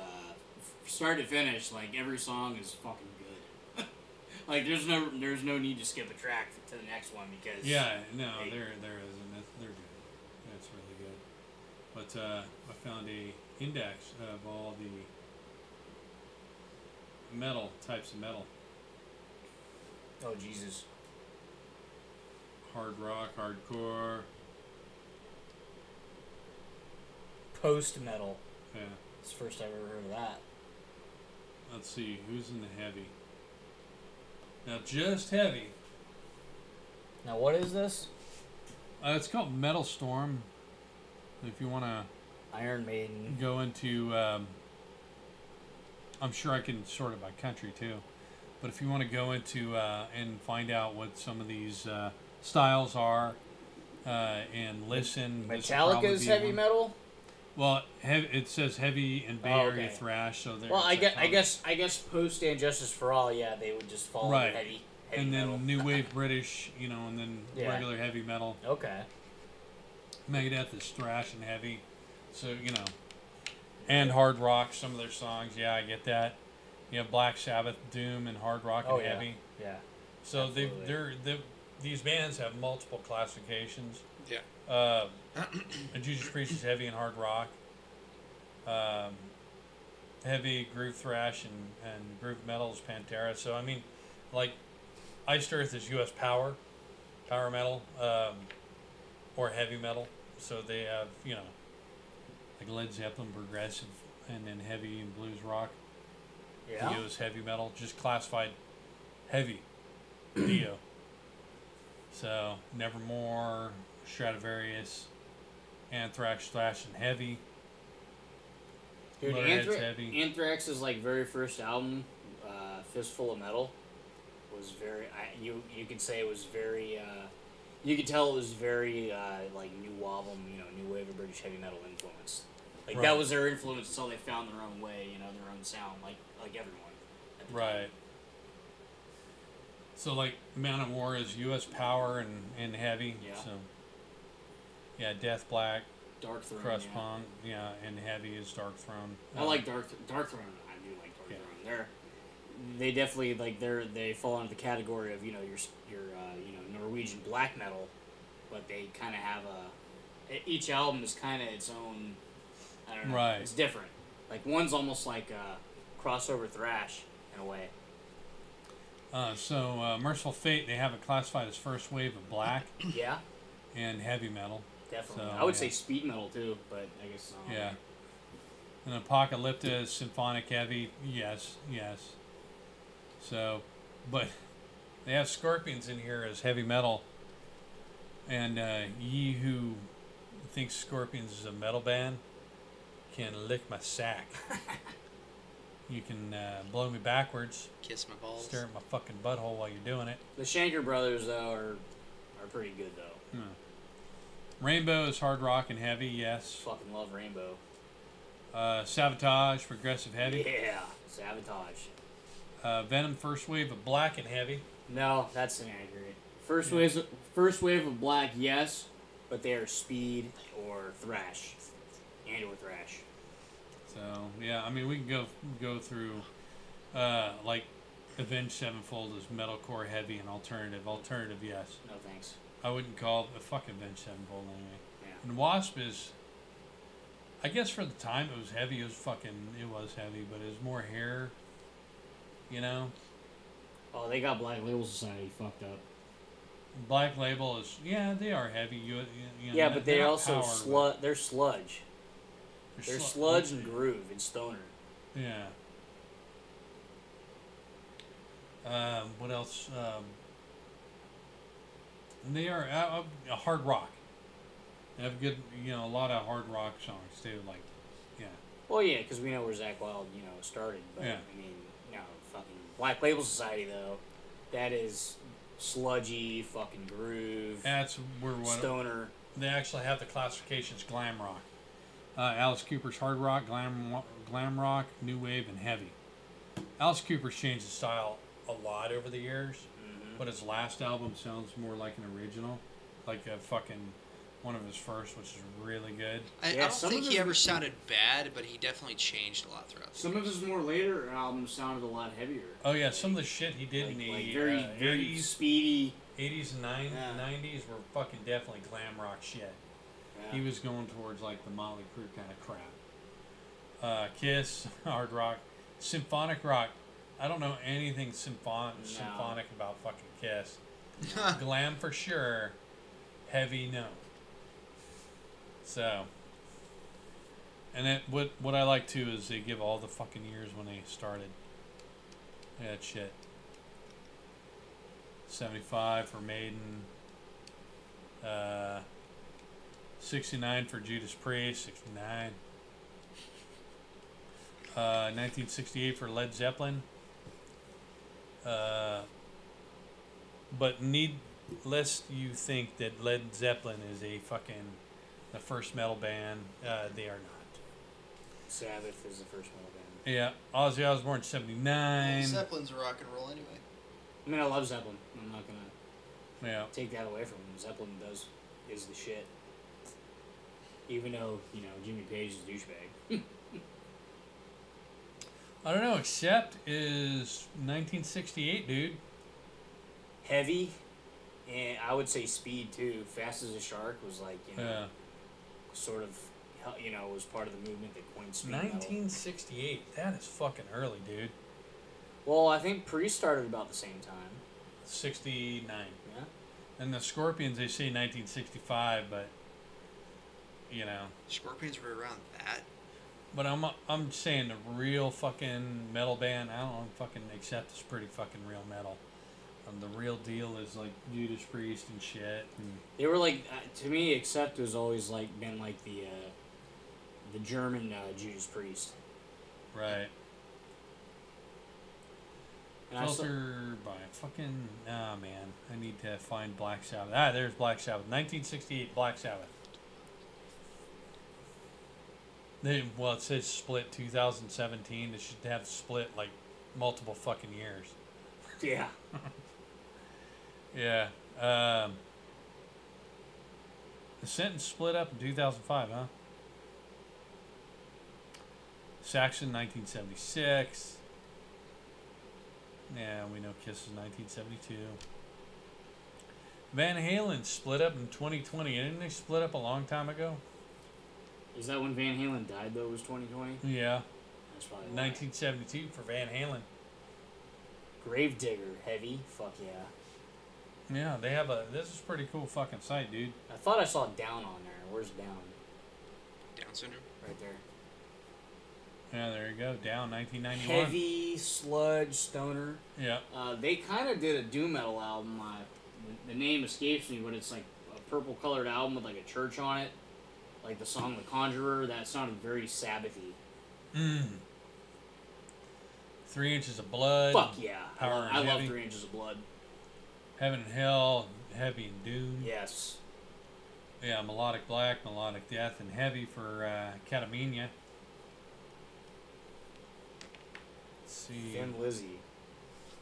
start to finish. Like every song is fucking good. Like there's no need to skip a track to the next one because there isn't. They're good. That's really good. But I found a index of all the types of metal. Oh Jesus. Hard rock, hardcore. Post metal. Yeah. It's the first I've ever heard of that. Let's see, who's in the heavy? Now, just heavy. Now, what is this? It's called Metal Storm. If you want to Iron Maiden. go into, I'm sure I can sort it by country too. But if you want to go into and find out what some of these styles are and listen, this will probably Metallica's be heavy one. metal. Well, it says heavy and Bay Area thrash. So there. Well, I guess post and Justice for All, yeah, they would just fall Right. into heavy and then metal. new wave British, and then Yeah. regular heavy metal. Okay. Megadeth is thrash and heavy, so and hard rock. Some of their songs, yeah, I get that. You have Black Sabbath, Doom, and hard rock and heavy. Yeah. So Absolutely. these bands have multiple classifications. Yeah. Judas Priest is heavy and hard rock. Heavy groove thrash and groove metal is Pantera. So I mean, like, Iced Earth is U.S. power metal, or heavy metal. So they have like Led Zeppelin, progressive, and then heavy and blues rock. Yeah. Dio is heavy metal, just classified heavy. Dio. So Nevermore, Stradivarius, Anthrax, thrash and heavy. Dude, Motorhead's heavy. Anthrax's very first album, Fistful of Metal, was very. You could say it was very. You could tell it was very new album, new wave of British heavy metal influence. Like Right. that was their influence until they found their own way, their own sound, like everyone. At the time. Right. So like Man of War is U.S. power and heavy. Yeah. So yeah, Death Black, Dark Throne. Crust yeah. Punk, and heavy is Dark Throne. I like Dark Throne. I do like Dark Throne. They definitely they fall into the category of your Norwegian black metal, but they kind of have each album is kind of its own. I don't know. Right. It's different. Like one's almost like crossover thrash in a way. So Merciful Fate, they have it classified as first wave of black Yeah, and heavy metal. definitely. So, I would yeah. say speed metal too, but I guess Yeah. And Apocalypta is symphonic heavy. Yes. So, but they have Scorpions in here as heavy metal. And ye who thinks Scorpions is a metal band can lick my sack. You can blow me backwards, Kiss my balls. stare at my fucking butthole while you're doing it. The Shanker Brothers though are pretty good though. Rainbow is hard rock and heavy. Yes. Fucking love Rainbow. Sabotage, progressive heavy. Yeah, Sabotage. Venom, first wave of black and heavy. No, that's inaccurate. First wave of black, yes, but they are speed or thrash, and/or thrash. So yeah, I mean we can go through like Avenged Sevenfold is metalcore heavy and alternative. Alternative, yes. No thanks. I wouldn't call it a fucking Avenged Sevenfold anyway. Yeah. And Wasp is, I guess for the time it was heavy. It was heavy, but it was more hair. You know, Oh, they got Black Label Society fucked up. Black Label is they are heavy. You know, Yeah, but they're they not also power, but they're sludge. They're slu- sludge and groove and stoner. Yeah. What else? They are a hard rock. They have good, a lot of hard rock songs too. Like, yeah, Well, yeah, because we know where Zach Wild, started. But Yeah. I mean, fucking Black Label Society though, that is sludgy, fucking groove, that's where stoner. they actually have the classifications: glam rock, Alice Cooper's hard rock, glam rock, new wave, and heavy. Alice Cooper's changed his style a lot over the years, but his last album sounds more like an original, like a fucking one of his first, which is really good. I Yeah, don't some think of he his- ever sounded bad, but he definitely changed a lot throughout. Some of his more later albums sounded a lot heavier. Oh yeah, some of the shit he did Like, in the like Very, very 80s, speedy. 80s and Yeah. 90s were fucking definitely glam rock shit. Yeah. He was going towards like the Motley Crue kind of crap. Kiss, hard rock, symphonic rock. I don't know anything symphonic about fucking Kiss. Glam for sure, heavy no. So, and what I like too is they give all the fucking years when they started. Yeah, that shit. 75 for Maiden. 69 for Judas Priest. 69. 1968 for Led Zeppelin. But needless you think that Led Zeppelin is the first metal band. They are not. Sabbath is the first metal band. Yeah, Ozzy Osbourne 79. Zeppelin's a rock and roll anyway. I mean, I love Zeppelin. I'm not gonna Yeah. take that away from him. Zeppelin is the shit. Even though Jimmy Page is a douchebag. I don't know. Accept is 1968, dude. Heavy, and I would say speed too. Fast as a Shark was like Yeah. sort of was part of the movement that coined speed metal. 1968. That is fucking early, dude. Well, I think Priest started about the same time. 69. Yeah. And the Scorpions, they say 1965, but Scorpions were around that. But I'm saying the real fucking metal band. I don't know. Fucking Accept is pretty fucking real metal. The real deal is like Judas Priest and shit. And They were like to me, Accept was always like been like the German Judas Priest. right. And I saw, Filter by fucking. Ah, man. I need to find Black Sabbath. Ah, there's Black Sabbath. 1968 Black Sabbath. It says split 2017. It should have split like multiple fucking years. yeah. Yeah. The sentence split up in 2005, huh? Saxon, 1976. Yeah, we know Kiss is 1972. Van Halen split up in 2020. Didn't they split up a long time ago? Is that when Van Halen died though? Was 2020? Yeah. That's probably why. 1972 for Van Halen. Gravedigger, heavy. Fuck yeah. Yeah, they have this is a pretty cool fucking site, dude. I thought I saw Down on there. Where's Down? Down syndrome. Right there. Yeah, there you go. Down 1991. Heavy, sludge, stoner. Yeah. They kind of did a doom metal album. The name escapes me, but it's like a purple colored album with like a church on it. Like the song The Conjurer. That sounded very Sabbathy. 3 Inches of Blood. Fuck yeah. Power and I love Heavy. 3 Inches of Blood. Heaven and Hell, Heavy and Doom. Yes. Yeah, Melodic Black, Melodic Death, and Heavy for Catamenia. Let's see. Thin Lizzy.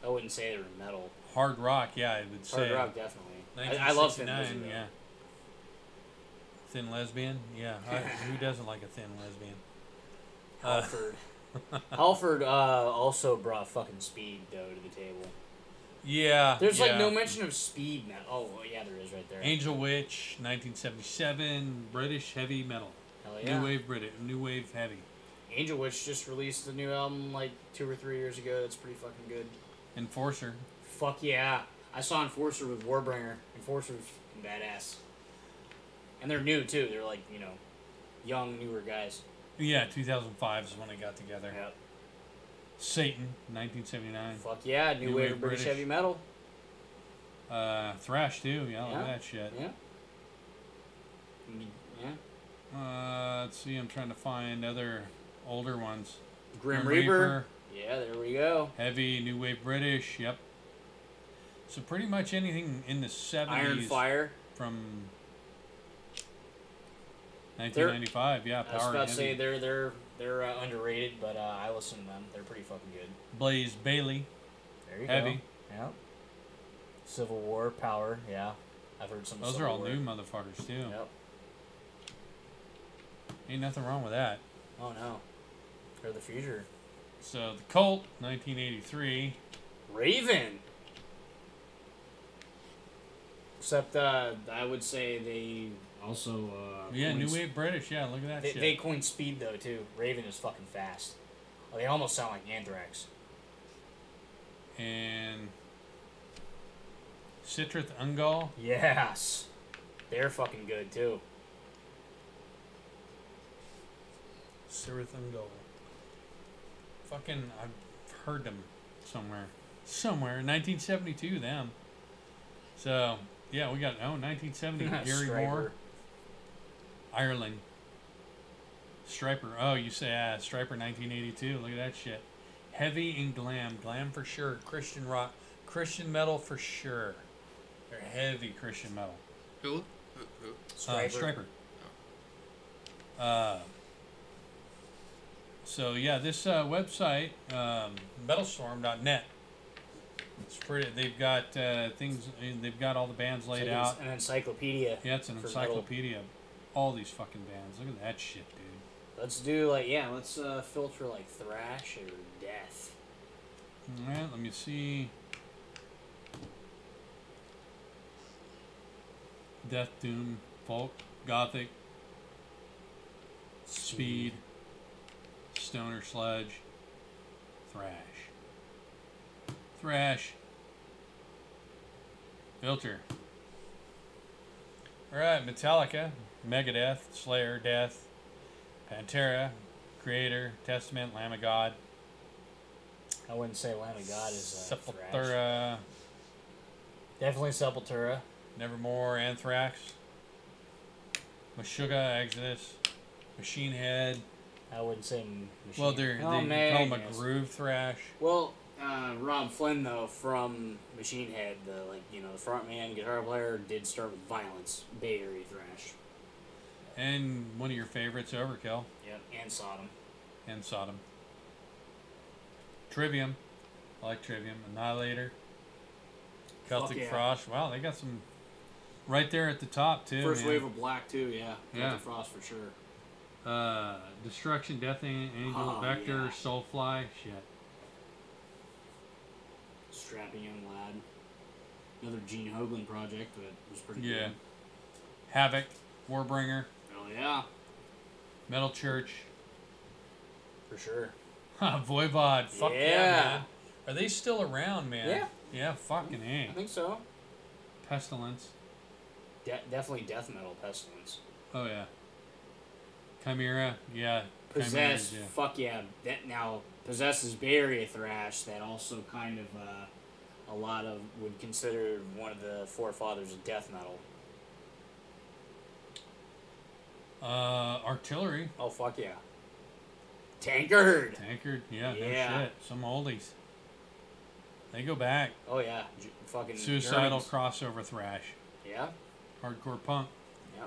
I wouldn't say they were metal. Hard Rock, yeah, I would say. Hard rock, definitely. I love Thin Lizzy, 1969, though. yeah. Thin Lesbian? Yeah. Who doesn't like a thin lesbian? Halford. Halford also brought fucking speed, though, to the table. Yeah. There's like yeah. no mention of speed metal. Oh, well, yeah, there is right there. Angel Witch, 1977, British heavy metal. Hell yeah. New wave heavy. Angel Witch just released a new album like 2 or 3 years ago. That's pretty fucking good. Enforcer. Fuck yeah. I saw Enforcer with Warbringer. Enforcer's fucking badass. And they're new too. They're like, you know, young, newer guys. Yeah, 2005 is when they got together. Yep. Satan, 1979. Fuck yeah, new wave of British heavy metal. Thrash too. Yeah, look Yeah. at that shit. Yeah. Yeah. Let's see. I'm trying to find other older ones. Grim Reaper. Yeah, there we go. Heavy new wave British. Yep. So pretty much anything in the 70s. Iron Fire. From 1995. Yeah, I was Power about and to say Heavy. they're underrated, but I listen to them. They're pretty fucking good. Blaze Bailey. There you Heavy. go. Yeah. Civil War, Power. Yeah, I've heard some. Those Civil are all War. new motherfuckers too. Yep. Ain't nothing wrong with that. Oh no. They're the future. So the Cult, 1983. Raven. Except I would say they Also, Yeah, coined new wave British. Yeah, look at that shit. they coined speed though too. Raven is fucking fast. Oh, they almost sound like Anthrax. And Citrus Ungol. Yes. They're fucking good too. Citrus Ungol. Fucking, I've heard them somewhere. 1972, them. So, yeah, we got, 1970, Gary Striper. Moore. Ireland. Striper. Oh, you say, Striper 1982. Look at that shit. Heavy and glam. Glam for sure. Christian rock. Christian metal for sure. They're heavy Christian metal. Who? Striper. Striper. So yeah, this website, metalstorm.net. It's pretty. They've got things. They've got all the bands laid It's like out. an encyclopedia. Yeah, it's an for metal. encyclopedia. All these fucking bands. Look at that shit, dude. Let's do let's filter like thrash or death. All right, let me see. Death, doom, folk, gothic, speed, stoner sludge, thrash, filter. All right, Metallica, Megadeth, Slayer, Death, Pantera, Creator, Testament, Lamb of God, I wouldn't say Lamb of God is thrash. Sepultura, Definitely Sepultura. Nevermore, Anthrax, Meshuggah, Exodus, Machine Head. I wouldn't say Machine. Well, they call them a groove thrash. Well, Rob Flynn though from Machine Head, the front man, guitar player, did start with Violence, Bay Area thrash. And one of your favorites, Overkill Yep, and Sodom. and Sodom. Trivium. I like Trivium. Annihilator. Celtic yeah. Frost. Wow, they got some right there at the top, too. First man. wave of black too, yeah. Yeah. Celtic Frost for sure. Destruction, Death Angel, Oh, Vector, yeah. Soulfly. Shit. Strapping young lad. Another Gene Hoglan project that was pretty Yeah. good. Havoc. Warbringer. Oh yeah. Metal Church. For sure. Voivod. Fuck yeah, Yeah. man. Are they still around, man? Yeah. Yeah, fucking I A. think so. Pestilence. Definitely death metal Pestilence. Oh, yeah. Chimera. Yeah. Possess, Chimeras, yeah. fuck yeah. That now Possess is Bay Area thrash that also kind of a lot of would consider one of the forefathers of death metal. Artillery. Oh fuck yeah. Tankard. Tankard. Yeah, Yeah. no shit. Some oldies. They go back. Oh yeah. Fucking Suicidal Germans. crossover thrash. Yeah. Hardcore punk. Yeah.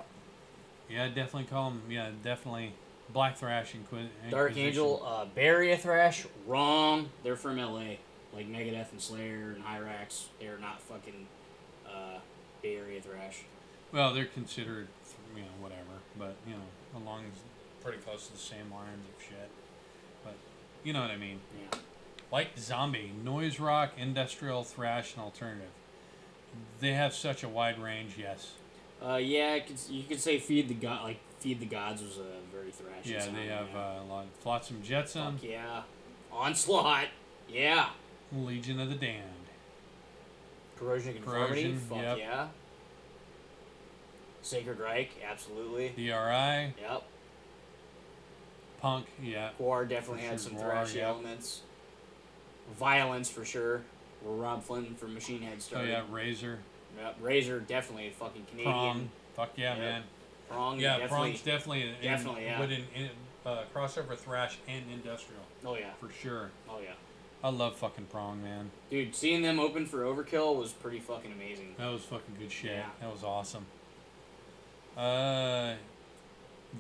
Yeah, I'd definitely call them. Yeah, definitely black thrash and Dark Angel, Bay Area thrash. Wrong. They're from LA. Like Megadeth and Slayer and Hyrax. They're not fucking Bay Area thrash. Well, they're considered, whatever, but along pretty close to the same lines of shit. But you know what I mean. Yeah. White Zombie, noise rock, industrial, thrash, and alternative. They have such a wide range. Yes. Yeah, you could say Feed the Gods was a very thrashy Yeah, sound, they have yeah. a lot. Flotsam Jetsam, Fuck yeah. Onslaught. Yeah. Legion of the Damned. Corrosion of Conformity. Corrosion, Fuck yep. yeah. Sacred Reich. Absolutely. DRI, Yep. Punk, yeah. War definitely For had sure, some War, thrashy yep. elements. Violence for sure. Where Rob Flynn from Machine Head Oh started. yeah, Razor, Yep. Razor definitely a fucking Canadian. Prong. Fuck yeah, Yep. man. Prong. Yeah, definitely. Prong's definitely Definitely, yeah. But in crossover thrash and industrial Oh yeah. for sure. Oh yeah. I love fucking Prong, man. Dude, seeing them open for Overkill was pretty fucking amazing. That was fucking good shit. Yeah. That was awesome. Violator.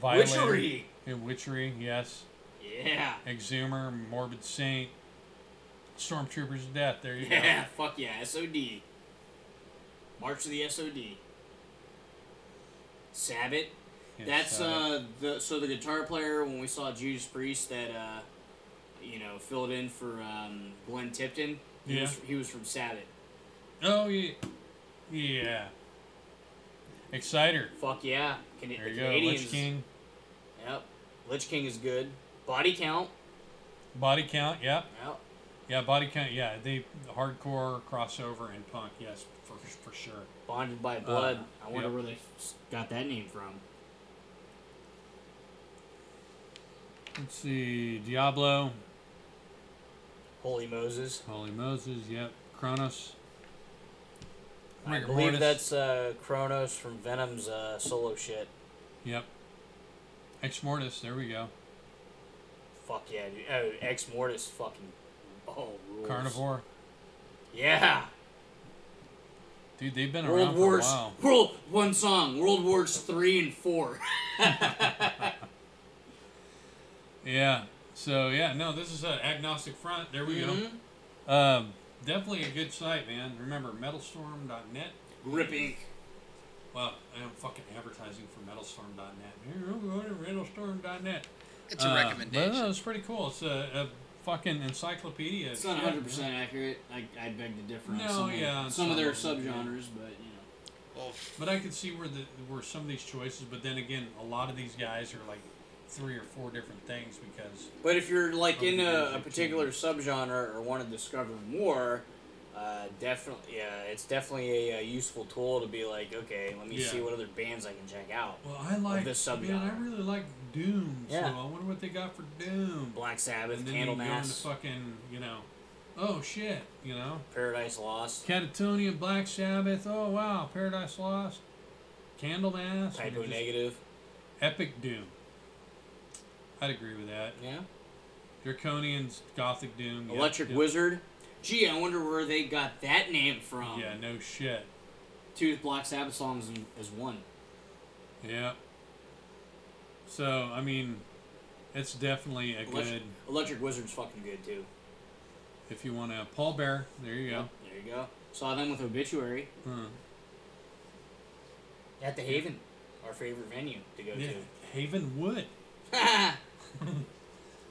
Witchery. Yeah, Witchery, yes. Yeah. Exhumer, Morbid Saint, Stormtroopers of Death. There you Yeah. Fuck yeah. SOD. March of the SOD. Sabbath. go. That's the guitar player when we saw Judas Priest that filled in for Glenn Tipton. He was from Sabbath. Oh yeah, yeah. Exciter. Fuck yeah. There The you go. Canadians. Lich King. Yep. Lich King is good. Body Count. Body Count. Yep. Yep. Yeah, Body Count. Yeah, they hardcore crossover and punk. Yes, for sure. Bonded by Blood. I wonder yep. where they got that name from. Let's see. Diablo. Holy Moses. Holy Moses. Yep. Kronos. I Rigor believe Mortis. that's Kronos from Venom's solo shit. Yep. Ex Mortis. There we go. Fuck yeah, dude. Oh, Ex Mortis fucking. Oh, rules. Carnivore. Yeah. Dude, they've been World around Wars. for a while. One song. World Wars 3 and 4. Yeah. So yeah, no, this is an agnostic front. There we Mhm. go. Definitely a good site, man. Remember metalstorm.net. Grip Inc. Well, I'm fucking advertising for metalstorm.net. Here, go to metalstorm.net. It's a recommendation. But no, it's pretty cool. It's a fucking encyclopedia. It's not shit. 100% accurate. I beg to differ on No, some, yeah, some of their some of them, subgenres, but you know. Well, But I could see where some of these choices. But then again, a lot of these guys are like 3 or 4 different things because. But if you're like Oh, into a music particular subgenre or want to discover more, definitely, yeah, it's definitely a useful tool to be like, okay, let me Yeah. see what other bands I can check out. Well, I like this man. I subgenre. really like Doom. Yeah. So I wonder what they got for Doom. Black Sabbath, And then you go into Candlemass, fucking, oh shit, Paradise Lost, Catatonia, Black Sabbath, oh wow, Paradise Lost, Candlemass, Typo just Negative. Epic Doom. I'd agree with that. Yeah. Draconians, Gothic Doom, yep, Electric yep. Wizard. Gee, I wonder where they got that name from. Yeah, no shit. 2 Black Sabbath songs as one. Yeah. So I mean, it's definitely a good. Electric Wizard's fucking good too. If you want to, Paul Bear, there you go. There you go. Saw them with Obituary Huh. at the Haven, our favorite venue to go Yeah, Haven Wood. to.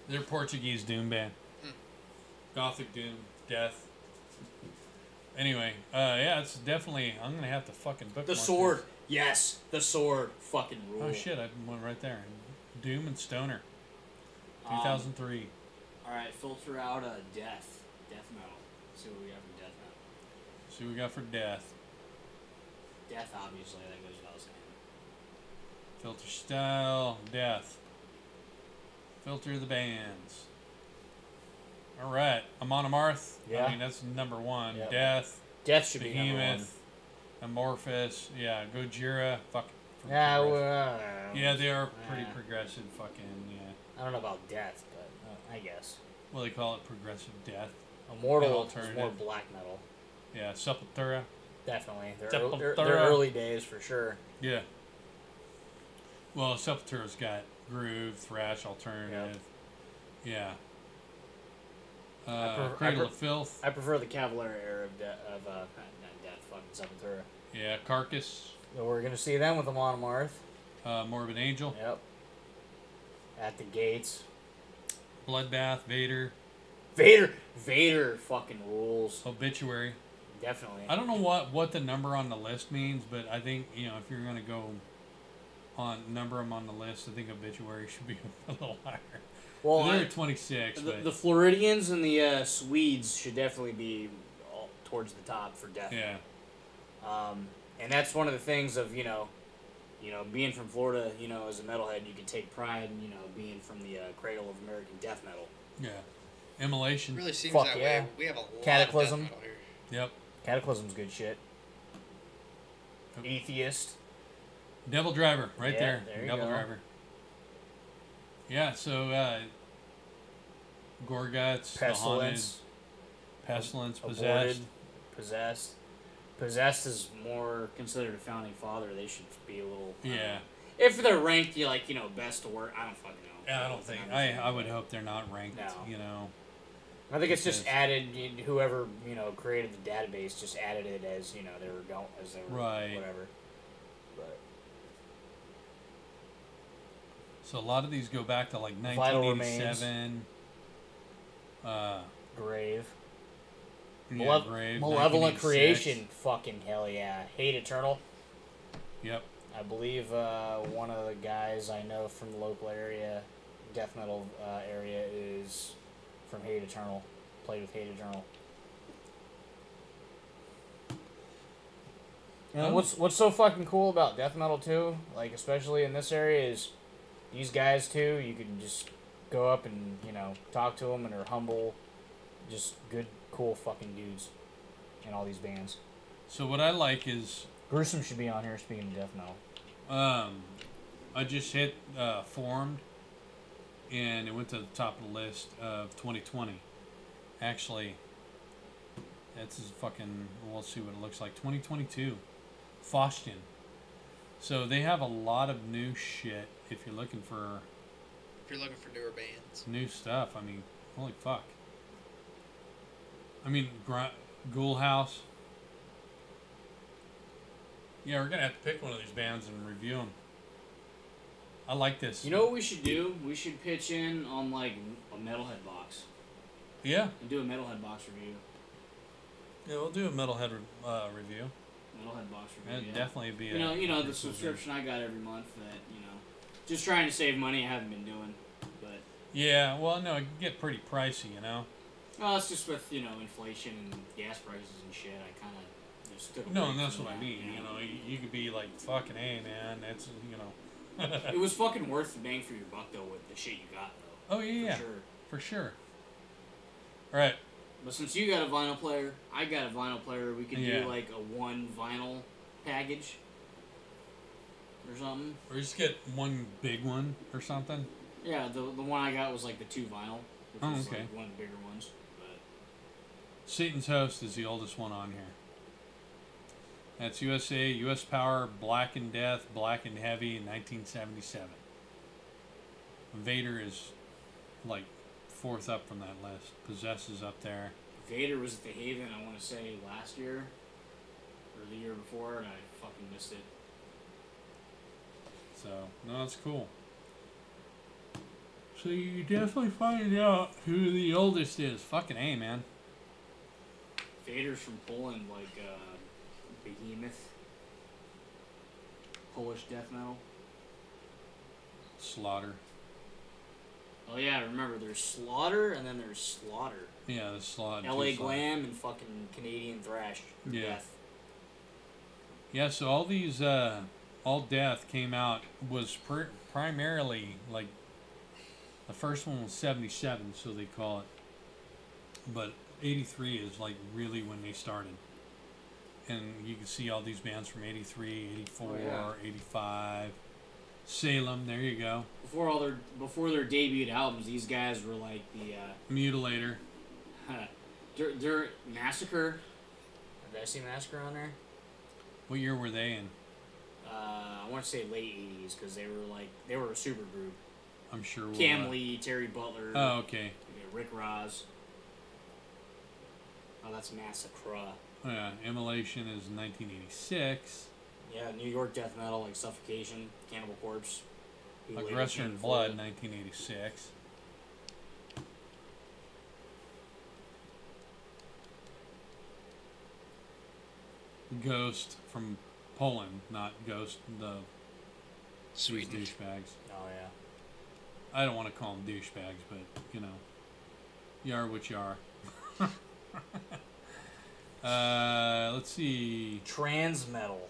They're Portuguese doom band. Gothic doom, death. Anyway, yeah, it's definitely. I'm gonna have to fucking bookmark The Sword. Yes, The Sword. Fucking rule. This. Oh shit! I went right there. Doom and Stoner. 2003. Alright, filter out Death. Death Metal. See what we got for Death Metal. See what we got for death. Death, obviously, that goes without saying. Filter style, death. Filter the bands. All right, Amon Amarth. Yeah. I mean that's number 1. Yep. Death. Death should be number 1. Behemoth. Amorphous. Yeah. Gojira. Fuck. Yeah, Yeah, they are pretty Yeah. progressive. Fucking yeah. I don't know about Death, but I guess. Well, they call it progressive death. Immortal is Alternative. more black metal. Yeah. Sepultura. Definitely. They're Sepultura. early days for sure. Yeah. Well, Sepultura's got groove, thrash, alternative. Yeah. Cradle of Filth. I prefer the Cavalier era of not Death, fucking Sepultura. Yeah. Carcass. So we're gonna see them with them on Marth. Morbid Angel. Yep. At the Gates. Bloodbath. Vader. Vader fucking rules. Obituary. Definitely. I don't know what the number on the list means, but I think, you know, if you're gonna go on number them on the list, I think obituary should be a little higher. Well, they're at 26. the, but the Floridians and the Swedes should definitely be towards the top for death. yeah, And that's one of the things of, you know, being from Florida, you know, as a metalhead, you can take pride in, you know, being from the cradle of American death metal. yeah. Immolation. It really seems Fuck that yeah. way. We have a lot Cataclysm. of death metal here. Yep. Cataclysm's good shit. Atheist. Devil Driver, right Yeah, there. there you Devil go. Driver. Yeah, so Gorguts, the Haunted, Pestilence. Pestilence, Aborted. Possessed. Possessed. Possessed is more considered a founding father. They should be a little. Yeah. If they're ranked, you like, you know, best to worst. I don't fucking know. Yeah, I don't think. I would hope they're not ranked. No. You know. I think it's just Because- added. Whoever, you know, created the database just added it as, you know, they were going as they were Right. whatever. But So a lot of these go back to like Vital 1987. Grave. Yeah, Grave, Malevolent 1986. Creation. Fucking hell yeah. Hate Eternal. Yep. I believe one of the guys I know from the local area, death metal area, is from Hate Eternal. Played with Hate Eternal. And Oh. what's so fucking cool about death metal too, like especially in this area, is these guys too. You can just go up and, you know, talk to them, and they're humble, just good, cool fucking dudes in all these bands. So what I like is Gruesome should be on here. Speaking of death metal. I just hit Formed, and it went to the top of the list of 2020. Actually, that's his fucking. We'll see what it looks like. 2022, Faustin. So they have a lot of new shit. If you're looking for If you're looking for newer bands. new stuff, I mean, holy fuck. I mean, Ghoul House. Yeah, we're gonna have to pick one of these bands and review them. I like this. You know what we should do? We should pitch in on like a Metalhead box Yeah. and do a Metalhead box review. Yeah, we'll do a Metalhead review. Metalhead box review. That'd yeah. definitely be. You know the subscription I got every month that, you know, just trying to save money. I haven't been doing, but Yeah, well, no, it can get pretty pricey, you know. well, it's just with, you know, inflation and gas prices and shit. I kind of just took a No, break and that's from what I that, mean. You know, you could be like, fucking, hey, man, that's, you know. It was fucking worth the bang for your buck though with the shit you got though. Oh yeah, For sure. for sure. All right. But since you got a vinyl player, I got a vinyl player, we could Yeah. do like a one vinyl package or something. Or just get one big one or something. Yeah, the one I got was like the 2 vinyl, which Oh, was okay. like one of the bigger ones. But Satan's Host is the oldest one on here. That's USA, US Power, Black and Death, Black and Heavy in 1977. Vader is like 4th up from that list. Possess is up there. Vader was at the Haven, I want to say last year or the year before, and I fucking missed it. So, no, that's cool. So you definitely find out who the oldest is. Fucking A, man. Vader's from Poland, like Behemoth, Polish death metal. Slaughter. Oh yeah, remember there's Slaughter and then there's Slaughter. Yeah, the Slaughter. LA Glam and fucking Canadian Thrash. Yeah. Death. Yeah, so all these, All Death came out, was primarily, like, the first one was 77, so they call it. But 83 is, like, really when they started. And you can see all these bands from 83, 84, Oh, yeah. 85. Salem, there you go. Before their debuted albums, these guys were like the Mutilator. Dirt Massacre. Did I see Massacre on there? What year were they in? I want to say late '80s because they were a super group. I'm sure. We'll, Cam Lee, Terry Butler. Oh, okay. Rick Ross. Oh, that's Massacre. Yeah, Immolation is 1986. Yeah, New York death metal like Suffocation, Cannibal Corpse. who later Aggressor came in Blood, forward. 1986. Ghost from Poland, not Ghost the these Sweden. douchebags. Oh yeah. I don't want to call them douchebags, but you know, you are what you are. Let's see. Trans metal.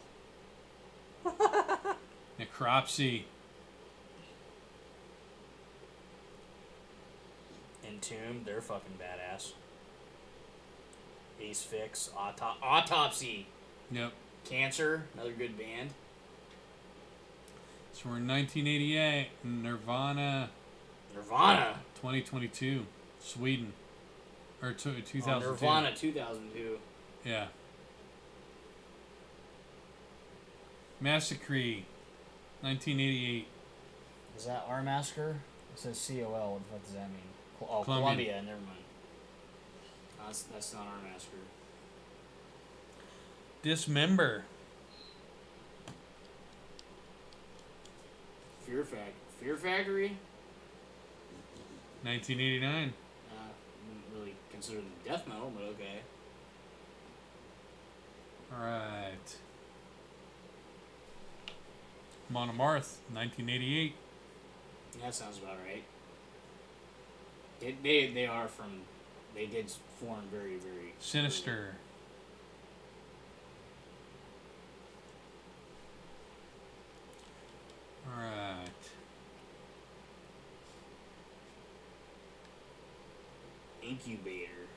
Necropsy. Entombed, they're fucking badass. Ace Fix, Autopsy, Yep. Cancer, another good band. So we're in 1988. Nirvana. Nirvana. 2022. Sweden. Or 2002. Nirvana 2002. Yeah. Massacre. 1988. Is that our massacre? It says COL. What the fuck does that mean? Oh, Columbia. Columbia. Never mind. That's not our massacre. Dismember. Fear Factory. 1989. Wouldn't really consider them death metal, but okay. Alright. Monomarth. 1988. That sounds about right. They are from. They did form very, very. Sinister. Alright. Incubator.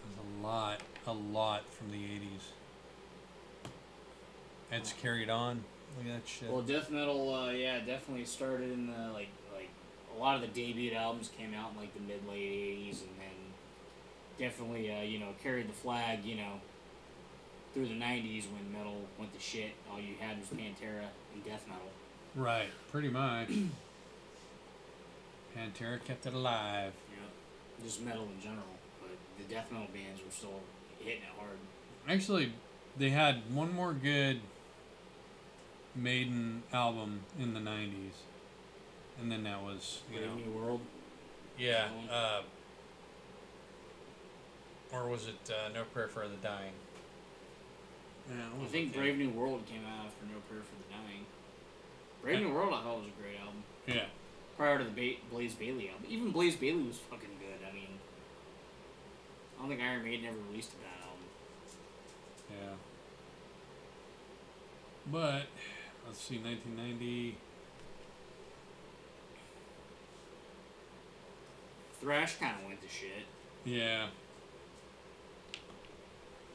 There's a lot from the 80s. It's carried on. Look at that shit. Well, death metal, yeah, definitely started in the like a lot of the debut albums came out in like the mid late '80s, and then definitely carried the flag, through the '90s when metal went to shit. All you had was Pantera and death metal. Right, pretty much. Pantera kept it alive. Yeah, just metal in general, but the death metal bands were still hitting it hard. Actually, they had one more good Maiden album in the 90s. And then that was, Brave New World. Yeah, or was it No Prayer for the Dying? Yeah, I think Brave New World came out after No Prayer for the Dying. Brave New World, I thought was a great album. Yeah. Prior to the Blaze Bailey album. Even Blaze Bailey was fucking good. I mean, I don't think Iron Maiden ever released a bad album. Yeah. But, let's see, 1990. Thrash kind of went to shit. Yeah.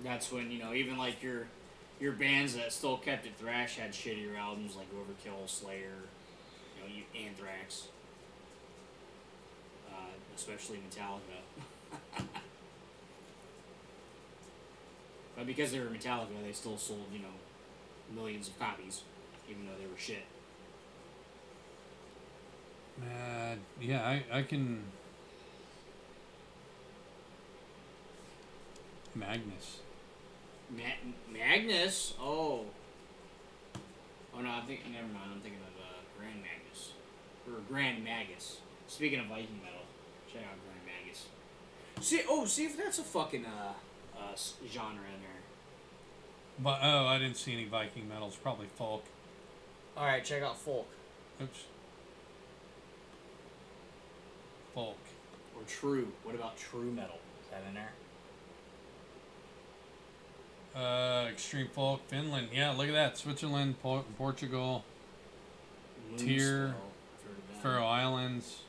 That's when, even like your bands that still kept it thrash had shittier albums like Overkill, Slayer, Anthrax. Especially Metallica. But because they were Metallica, they still sold, millions of copies, even though they were shit. Yeah, I can... Magnus. Magnus? Oh no, never mind. I'm thinking of Grand Magnus. Or Grand Magus. Speaking of Viking metal, check out Grand Magus. See if that's a fucking genre in there. But I didn't see any Viking metal. It's probably folk. Alright, check out folk. Oops. Folk. Or true. What about true metal? Is that in there? Extreme folk, Finland. Yeah, look at that. Switzerland, Portugal, Tyr, Moonspell. I've heard of that. Faroe Islands,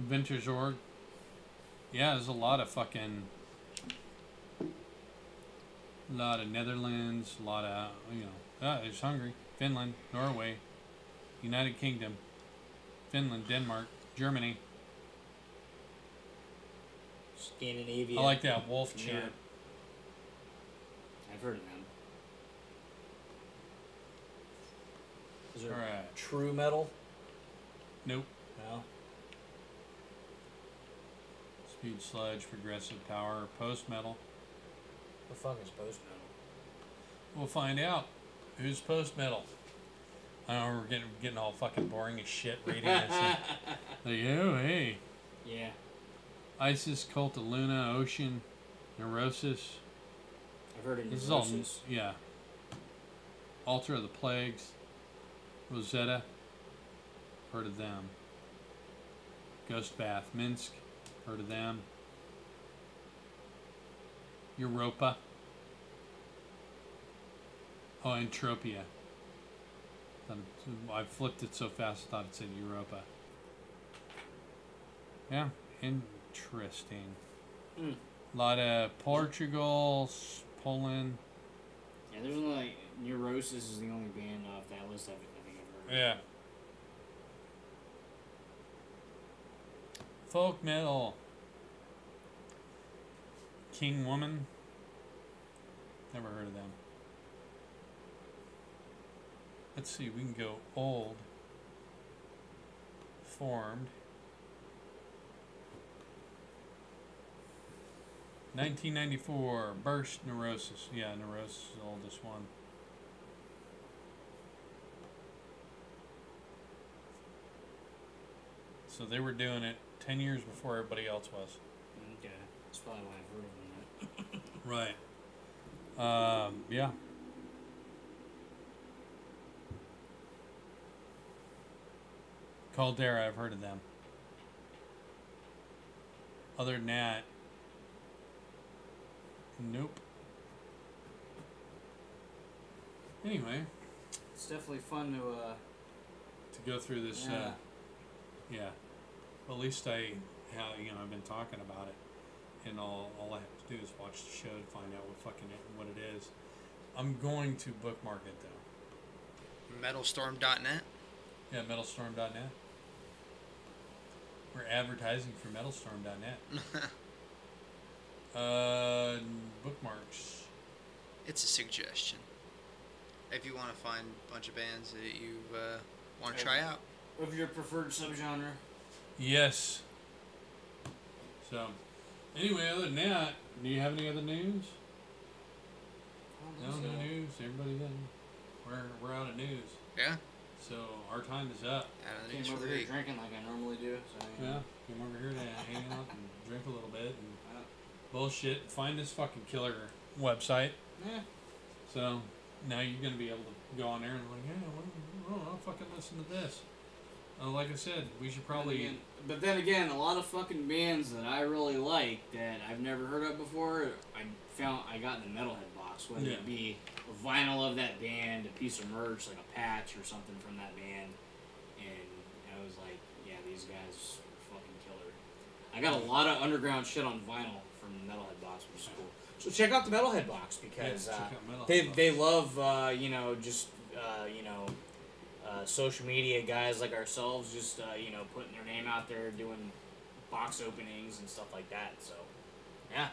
Winterzorg. Yeah, there's a lot of Netherlands, a lot of, it's Hungary, Finland, Norway, United Kingdom, Finland, Denmark, Germany. Scandinavia. I like that wolf chant. Europe. I've heard of them. Is there Alright. true metal? Nope. No. Speed sludge, progressive power, post metal. The fuck is post metal? We'll find out. Who's post metal? I don't know, we're getting all fucking boring as shit reading this. Like, oh, hey. Yeah. Isis, Cult of Luna, Ocean, Neurosis. I've heard of This is all, Neurosis. yeah. Altar of the Plagues, Rosetta, heard of them. Ghost Bath, Minsk, heard of them. Europa. Oh, Entropia. I flipped it so fast I thought it said Europa. Yeah, interesting. Mm. A lot of Portugal, Poland. Yeah, there's only like Neurosis is the only band off that list I think I've heard. Yeah. Folk metal. King Woman. Never heard of them. Let's see, we can go old. Formed. 1994, Burst, Neurosis. Yeah, Neurosis is the oldest one. So they were doing it 10 years before everybody else was. Okay, that's probably why I've heard of them. Right. Yeah. Caldera, I've heard of them. Other than that, nope. Anyway, It's definitely fun to to go through this, Yeah. yeah. Well, at least I've been talking about it, and all I have to do is watch the show to find out what it is. I'm going to bookmark it though. Metalstorm.net. Yeah, metalstorm.net. We're advertising for metalstorm.net. Bookmarks. It's a suggestion. If you want to find a bunch of bands that you want to try out. of your preferred subgenre. Yes. So, anyway, other than that, do you have any other news? No news. Everybody then. We're out of news. Yeah. So our time is up. Out of the Came news for over the here week. drinking like I normally do. So Yeah, come over here to hang out and drink a little bit and Yeah. bullshit. Find this fucking killer website. Yeah. So now you're gonna be able to go on there and like, yeah, I'll fucking listen to this. Like I said, we should probably. But then again, a lot of fucking bands that I really like that I've never heard of before, I got in the Metalhead box, whether Yeah. it be a vinyl of that band, a piece of merch, like a patch or something from that band, and I was like, yeah, these guys are fucking killer. I got a lot of underground shit on vinyl from the Metalhead box, which is cool. So check out the Metalhead box because Yeah, check out Metalhead they box. they love social media guys like ourselves, just putting their name out there, doing box openings and stuff like that. So, yeah.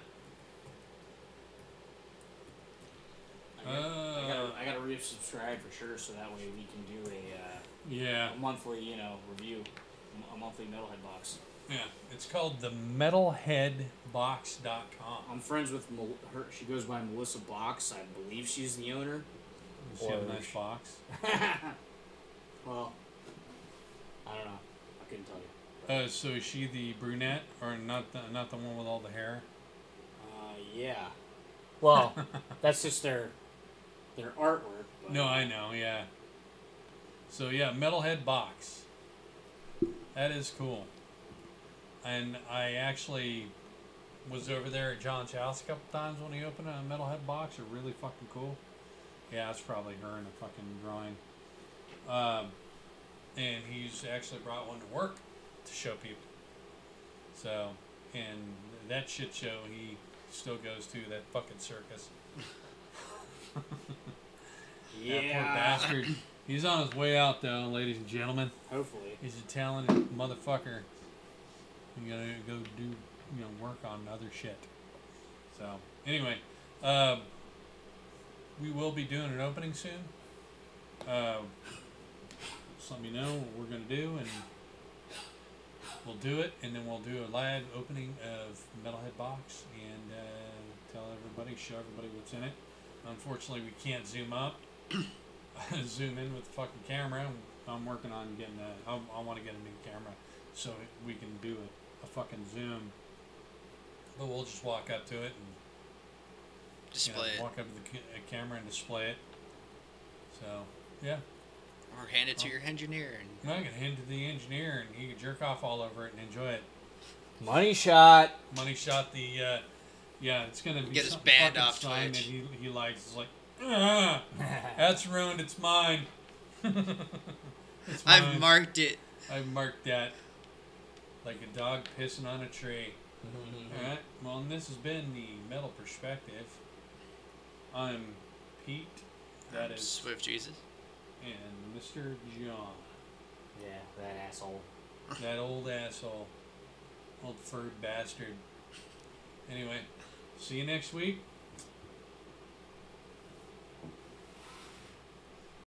I gotta resubscribe for sure, so that way we can do Yeah. a monthly, review, a monthly Metalhead box. Yeah. It's called the metalheadbox.com. I'm friends with her. She goes by Melissa Box. I believe she's the owner. Does she have a nice box? Well, I don't know. I couldn't tell you. So is she the brunette or not the one with all the hair? Yeah. Well, that's just their artwork. But, No, I know, yeah. So yeah, Metalhead Box. That is cool. And I actually was over there at John's house a couple times when he opened a Metalhead Box. They're really fucking cool. Yeah, that's probably her in a fucking drawing. And he's actually brought one to work to show people. So, and that shit show he still goes to, that fucking circus. Yeah. That poor bastard. He's on his way out though, ladies and gentlemen. Hopefully. He's a talented motherfucker. You gotta go do, work on other shit. So, anyway, we will be doing an opening soon. Just let me know what we're gonna do, and we'll do it, and then we'll do a live opening of Metalhead Box and tell everybody, show everybody what's in it. Unfortunately, we can't zoom up, zoom in with the fucking camera. I'm working on getting I want to get a new camera so we can do a fucking zoom But we'll just walk up to it and Display it. walk up to the camera and display it. So, yeah. Or hand it to your engineer. And No, I can hand it to the engineer and he can jerk off all over it and enjoy it. Money shot. Money shot the, it's going to be Get his some band fucking off sign that Twitch. he likes. It's like, that's ruined, it's mine. It's I've mine. marked it. I've marked that like a dog pissing on a tree. Alright, well, and this has been the Metal Perspective. I'm Pete, that is, Swift Jesus. and Mr. John. Yeah, that asshole. That old asshole. Old furred bastard. Anyway, see you next week.